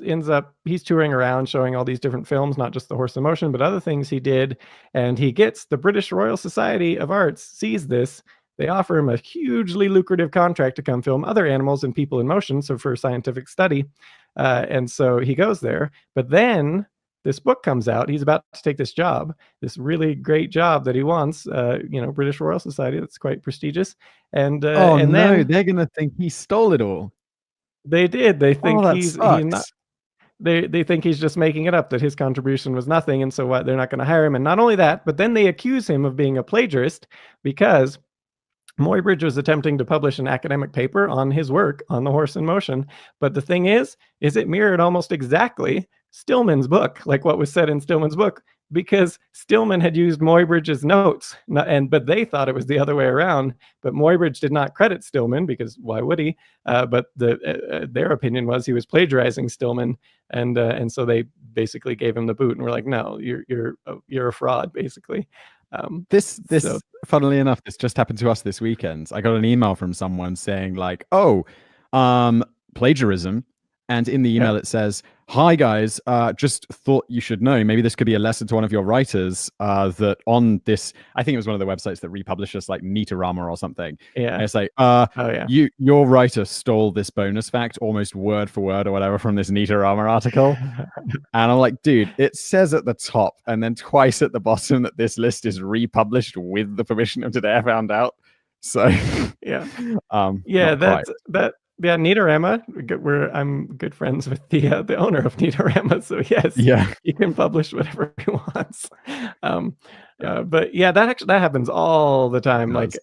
touring around showing all these different films, not just The Horse in Motion, but other things he did. And he gets the British Royal Society of Arts sees this. They offer him a hugely lucrative contract to come film other animals and people in motion, so for scientific study. And so he goes there. But then this book comes out. He's about to take this job, this really great job that he wants, British Royal Society, that's quite prestigious. And then they're going to think he stole it all. They did. They think he's not. They think he's just making it up, that his contribution was nothing, and so they're not going to hire him. And not only that, but then they accuse him of being a plagiarist, because Muybridge was attempting to publish an academic paper on his work on The Horse in Motion. But the thing is it mirrored almost exactly Stillman's book, like what was said in Stillman's book, because Stillman had used Muybridge's notes, but they thought it was the other way around. But Muybridge did not credit Stillman, because why would he? But their opinion was he was plagiarizing Stillman, and so they basically gave him the boot and were like, no, you're a fraud, basically. Funnily enough, this just happened to us this weekend. I got an email from someone saying like, plagiarism. And in the email, it says, hi, guys, just thought you should know, maybe this could be a lesson to one of your writers, that on this, I think it was one of the websites that republishes like Neatorama or something. Yeah. And it's like, your writer stole this bonus fact almost word for word or whatever from this Neatorama article. And I'm like, dude, it says at the top and then twice at the bottom that this list is republished with the permission of Today I Found Out. So, Yeah, Neatorama, I'm good friends with the owner of Neatorama, so yes, he can publish whatever he wants. But yeah, that happens all the time. Like,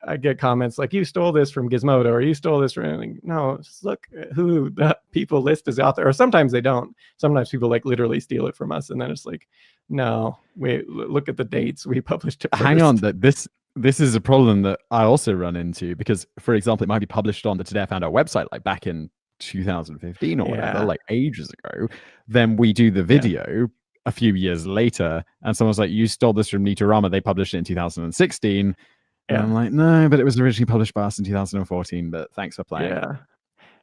I get comments like, you stole this from Gizmodo, or you stole this from, like, no, just look who the people list as the author. Or sometimes they don't. Sometimes people like literally steal it from us, and then it's like, no, wait, look at the dates we published it first. Hang on, that this is a problem that I also run into, because, for example, it might be published on the Today I Found Out website, like back in 2015 or whatever, like ages ago. Then we do the video a few years later, and someone's like, you stole this from Neatorama. They published it in 2016. And I'm like, no, but it was originally published by us in 2014, but thanks for playing.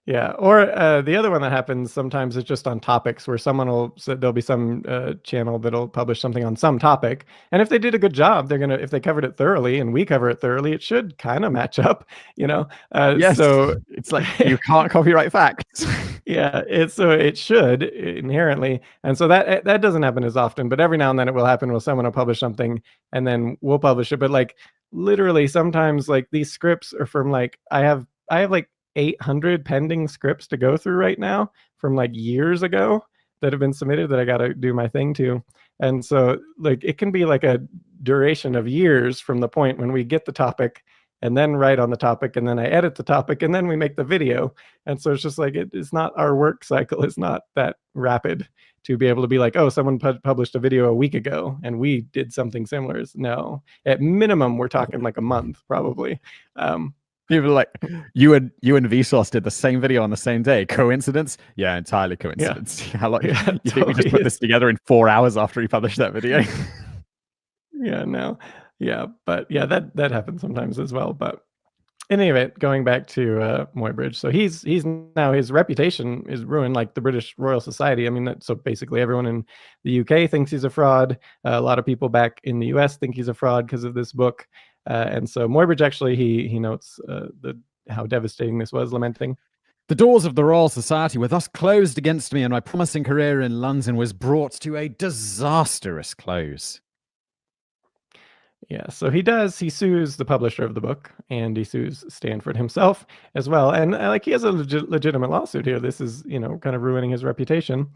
Yeah, or the other one that happens sometimes is just on topics, where there'll be some channel that'll publish something on some topic, and if they did a good job, if they covered it thoroughly and we cover it thoroughly, it should kind of match up, Yes. So it's like, you can't copyright facts. So it should inherently, and so that doesn't happen as often, but every now and then it will happen where someone will publish something and then we'll publish it. But like literally sometimes, like, these scripts are from like I have like 800 pending scripts to go through right now from like years ago that have been submitted that I got to do my thing to. And so like it can be like a duration of years from the point when we get the topic and then write on the topic, and then I edit the topic, and then we make the video. And so it's just like, it's not, our work cycle is not that rapid to be able to be like, oh, someone published a video a week ago and we did something similar. No, at minimum, we're talking like a month probably. People are like, you and Vsauce did the same video on the same day. Coincidence? Yeah, entirely coincidence. How long? You think we just put this together in 4 hours after we published that video? But that happens sometimes as well. But in any event, going back to Muybridge, so he's now, his reputation is ruined, like the British Royal Society. I mean, so basically everyone in the UK thinks he's a fraud. A lot of people back in the US think he's a fraud because of this book. And so Muybridge actually he notes how devastating this was, lamenting. The doors of the Royal Society were thus closed against me, and my promising career in London was brought to a disastrous close. Yeah, so he sues the publisher of the book, and he sues Stanford himself as well. And like, he has a legitimate lawsuit here. This is, kind of ruining his reputation.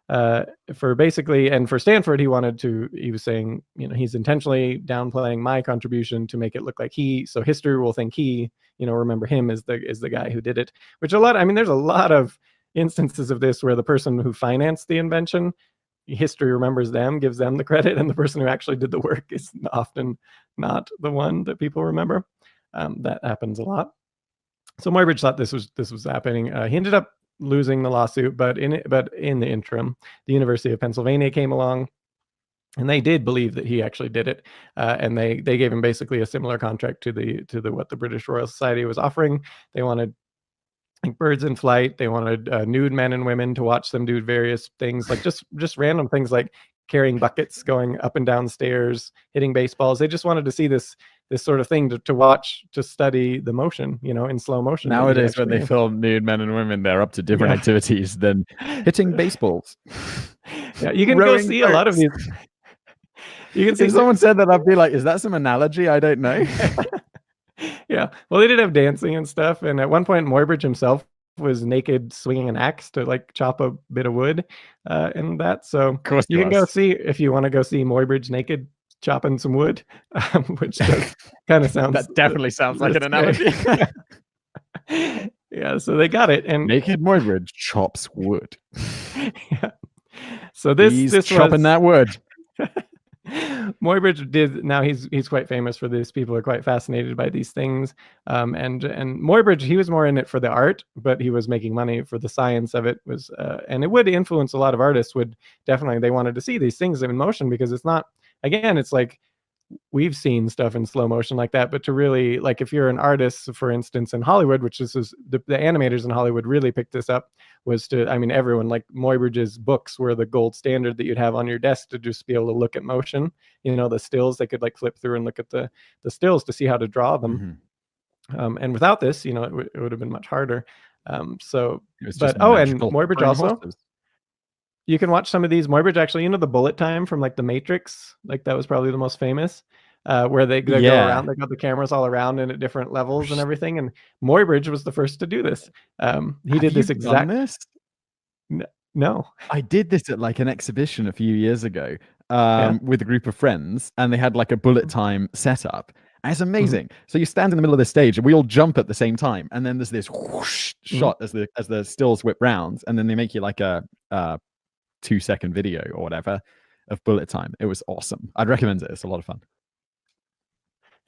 For basically, and for Stanford, he was saying, he's intentionally downplaying my contribution to make it look like so history will think remember him as the guy who did it. Which there's a lot of instances of this where the person who financed the invention, history remembers them, gives them the credit, and the person who actually did the work is often not the one that people remember. That happens a lot. So Muybridge thought this was happening. He ended up losing the lawsuit, but in the interim, the University of Pennsylvania came along, and they did believe that he actually did it, and they gave him basically a similar contract to what the British Royal Society was offering. They wanted, like, birds in flight. They wanted nude men and women to watch them do various things, like just random things, like carrying buckets, going up and down stairs, hitting baseballs. They just wanted to see this sort of thing to watch, to study the motion, in slow motion. Nowadays, when they film nude men and women, they're up to different activities than hitting baseballs. Yeah, you can go see a lot of these. You can see, if someone said that, I'd be like, is that some analogy? I don't know. Yeah, well, they did have dancing and stuff, and at one point Muybridge himself was naked swinging an axe to, like, chop a bit of wood, and that. So of course you can go see, if you want to go see Muybridge naked chopping some wood, which does kind of sounds that definitely sounds like an analogy. Yeah, so they got it, and naked Muybridge chops wood. Yeah. So this chopping that wood. Muybridge did. Now he's quite famous for this. People are quite fascinated by these things. And Muybridge, he was more in it for the art, but he was making money for the science of it. And it would influence a lot of artists. They wanted to see these things in motion, because it's not, again, it's like, we've seen stuff in slow motion like that, but to really, like, if you're an artist, for instance, in Hollywood, which this is the animators in Hollywood really picked this up, was everyone, like, Muybridge's books were the gold standard that you'd have on your desk to just be able to look at motion, the stills. They could, like, flip through and look at the stills to see how to draw them. Mm-hmm. And without this, it would have been much harder. And Muybridge also, horses. You can watch some of these. Muybridge actually, the bullet time from, like, The Matrix, like, that was probably the most famous, where they go around. They got the cameras all around and at different levels and everything. And Muybridge was the first to do this. He did this exact. This? No, I did this at, like, an exhibition a few years ago with a group of friends, and they had, like, a bullet time setup. And it's amazing. Mm-hmm. So you stand in the middle of the stage, and we all jump at the same time, and then there's this whoosh shot as the stills whip round, and then they make you, like, a 2-second video or whatever of bullet time. It was awesome. I'd recommend it. It's a lot of fun.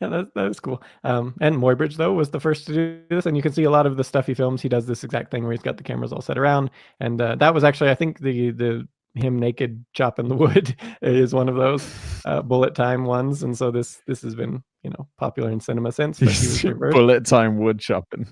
Yeah, that is cool. And Muybridge, though, was the first to do this, and you can see a lot of the stuff he films. He does this exact thing where he's got the cameras all set around, and that was actually, I think, the him naked chopping the wood is one of those bullet time ones, and so this has been popular in cinema since. But he was bullet time wood chopping.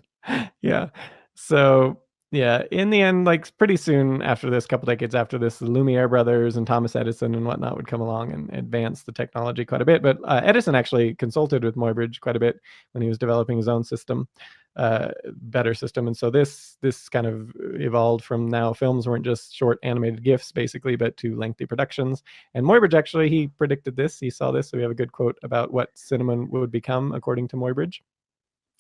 Yeah. So yeah, in the end, like, pretty soon after this, couple decades after this, the Lumiere brothers and Thomas Edison and whatnot would come along and advance the technology quite a bit. But Edison actually consulted with Muybridge quite a bit when he was developing his own system, better system. And so this kind of evolved from, now films weren't just short animated GIFs, basically, but to lengthy productions. And Muybridge, actually, he predicted this. He saw this. So we have a good quote about what cinema would become, according to Muybridge.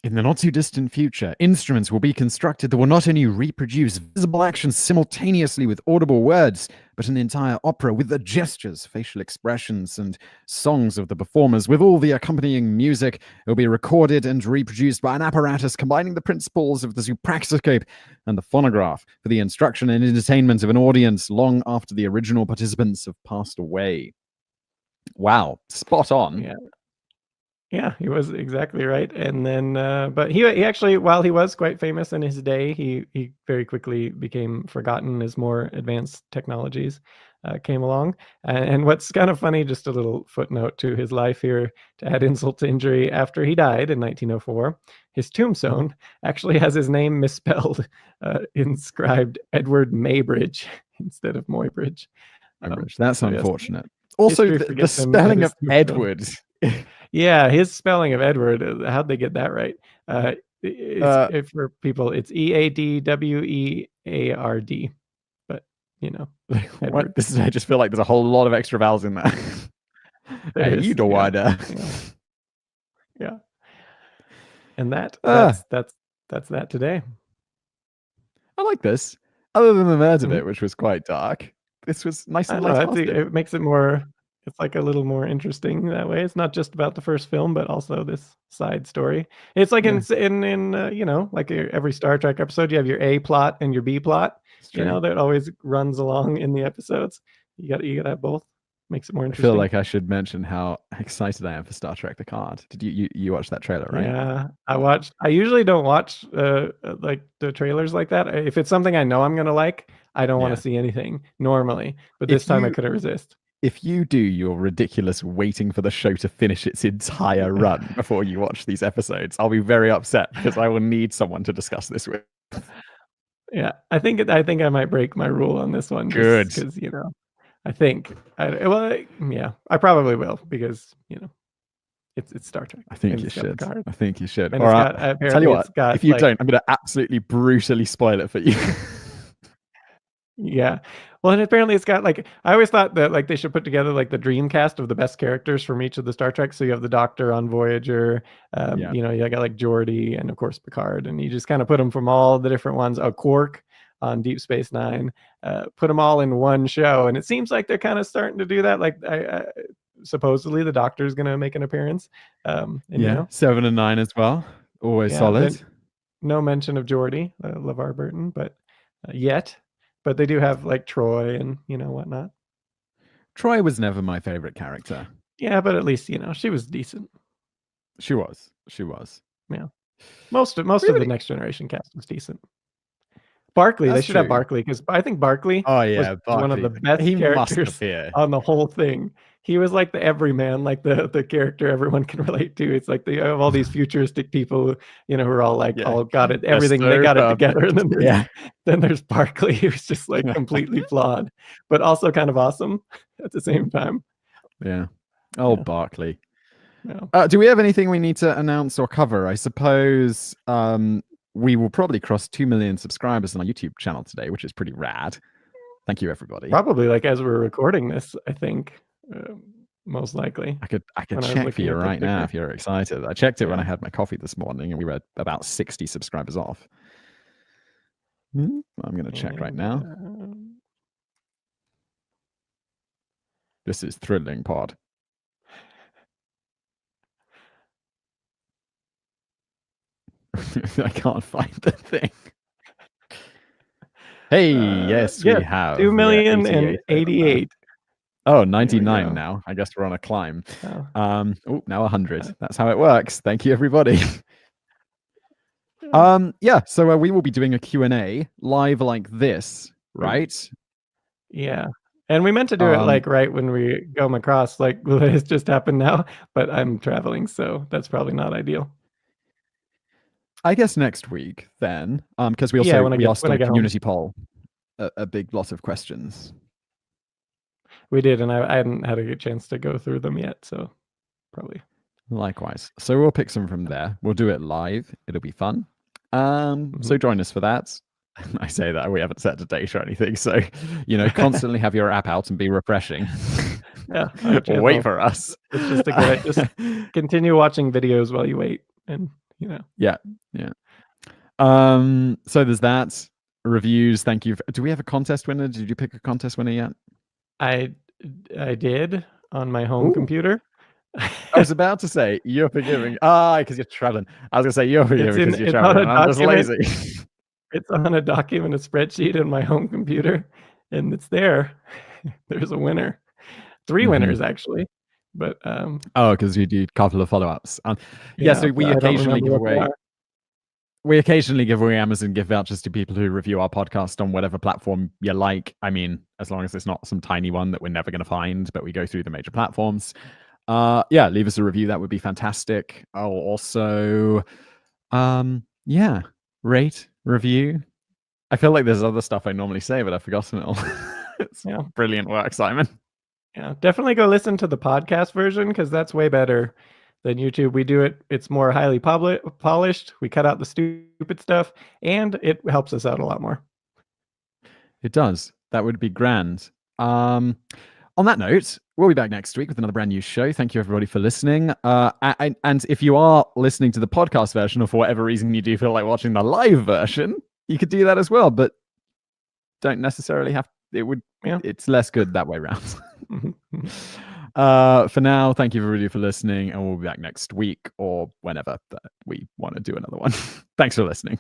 In the not-too-distant future, instruments will be constructed that will not only reproduce visible actions simultaneously with audible words, but an entire opera with the gestures, facial expressions, and songs of the performers, with all the accompanying music. It will be recorded and reproduced by an apparatus combining the principles of the supraxiscope and the phonograph for the instruction and entertainment of an audience long after the original participants have passed away. Wow, spot on. Yeah. Yeah, he was exactly right. And then, but he actually, while he was quite famous in his day, he very quickly became forgotten as more advanced technologies came along. And what's kind of funny, just a little footnote to his life here to add insult to injury, after he died in 1904, his tombstone actually has his name misspelled, inscribed Edward Maybridge instead of Moybridge. That's so yes, unfortunate. Also, history the forgets him at spelling his of tombstone. Edward. Yeah, his spelling of Edward, how'd they get that right? For people, it's Eadweard. But, Edward. What? I just feel like there's a whole lot of extra vowels in there. There is, Eadweard. Yeah. And that's that today. I like this. Other than the murder Mhm. bit, which was quite dark, this was nice I and don't know, I think light-hearted. it makes it more, it's like a little more interesting that way. It's not just about the first film, but also this side story. It's like Yeah. like every Star Trek episode, you have your A plot and your B plot, It's true. that always runs along in the episodes. You gotta have both. Makes it more I interesting. feel like I should mention how excited I am for Star Trek: The Card. Did you watch that trailer, right? Yeah, I usually don't watch like the trailers like that. If it's something I know I'm gonna like, I don't want Yeah. to see anything normally. But this time I couldn't resist. If you do, you're ridiculous waiting for the show to finish its entire run before you watch these episodes. I'll be very upset because I will need someone to discuss this with. Yeah, I think I might break my rule on this one. Good. Because I probably will because it's Star Trek. I think you should. And All right. Tell you what, got, if you don't, I'm going to absolutely brutally spoil it for you. Yeah. Well, and apparently it's got like, I always thought that like they should put together like the dream cast of the best characters from each of the Star Trek. So you have the Doctor on Voyager, Yeah. you got like Geordi and of course Picard, and you just kind of put them from all the different ones. A Quark on Deep Space Nine, put them all in one show, and it seems like they're kind of starting to do that. Like supposedly the Doctor is going to make an appearance. And, 7 and 9 as well. Always solid. No mention of Geordi, LeVar Burton, but yet. But they do have like Troy and whatnot. Troy was never my favorite character. Yeah, but at least she was decent. She was. Yeah, most of the Next Generation cast was decent. Barkley, they should have Barkley because I think Barkley was one of the best characters on the whole thing. He was like the everyman, like the character everyone can relate to. It's like they have all these futuristic people, who are all like, all got it, everything, they got it together. And then there's Barkley, who's just like completely flawed, but also kind of awesome at the same time. Yeah. Barkley. Yeah. Do we have anything we need to announce or cover? I suppose we will probably cross 2 million subscribers on our YouTube channel today, which is pretty rad. Thank you, everybody. Probably like as we're recording this, I think. Most likely. I could check for you right now if you're excited. I checked it when I had my coffee this morning and we were about 60 subscribers off. I'm going to check right now. This is thrilling pod. I can't find the thing. Hey, yes, we have 2,088,000. Oh, 99 now. I guess we're on a climb. Now 100. That's how it works. Thank you, everybody. So we will be doing a Q&A live like this, right? Yeah. And we meant to do it like right when we come across, like it's just happened now, but I'm traveling, so that's probably not ideal. I guess next week then, because we asked a community poll, a big lot of questions. We did, and I hadn't had a good chance to go through them yet, so probably. Likewise. So we'll pick some from there. We'll do it live. It'll be fun. So join us for that. I say that we haven't set a date or anything, so constantly have your app out and be refreshing. Yeah, wait for us. It's just to get it. Just continue watching videos while you wait, and Yeah. So there's that. Reviews. Thank you. Do we have a contest winner? Did you pick a contest winner yet? I did on my home computer. I was about to say you're forgiving. Because you're traveling. I was gonna say you're forgiving because you're traveling. I'm just lazy. It's on a document, a spreadsheet in my home computer, and it's there. There's a winner. 3 winners actually, but because you do a couple of follow-ups. So we occasionally give away. we occasionally give away Amazon gift vouchers to people who review our podcast on whatever platform you like. I mean, as long as it's not some tiny one that we're never going to find, but we go through the major platforms. Yeah, leave us a review. That would be fantastic. I'll also, rate, review. I feel like there's other stuff I normally say, but I've forgotten it all. It's brilliant work, Simon. Yeah, definitely go listen to the podcast version because that's way better than YouTube. We do it. It's more highly polished. We cut out the stupid stuff, and it helps us out a lot more. It does. That would be grand. On that note, we'll be back next week with another brand new show. Thank you, everybody, for listening. And if you are listening to the podcast version, or for whatever reason you do feel like watching the live version, you could do that as well. But don't necessarily have. It would. Yeah. It's less good that way around. For now, thank you, everybody, for listening, and we'll be back next week or whenever we want to do another one. Thanks for listening.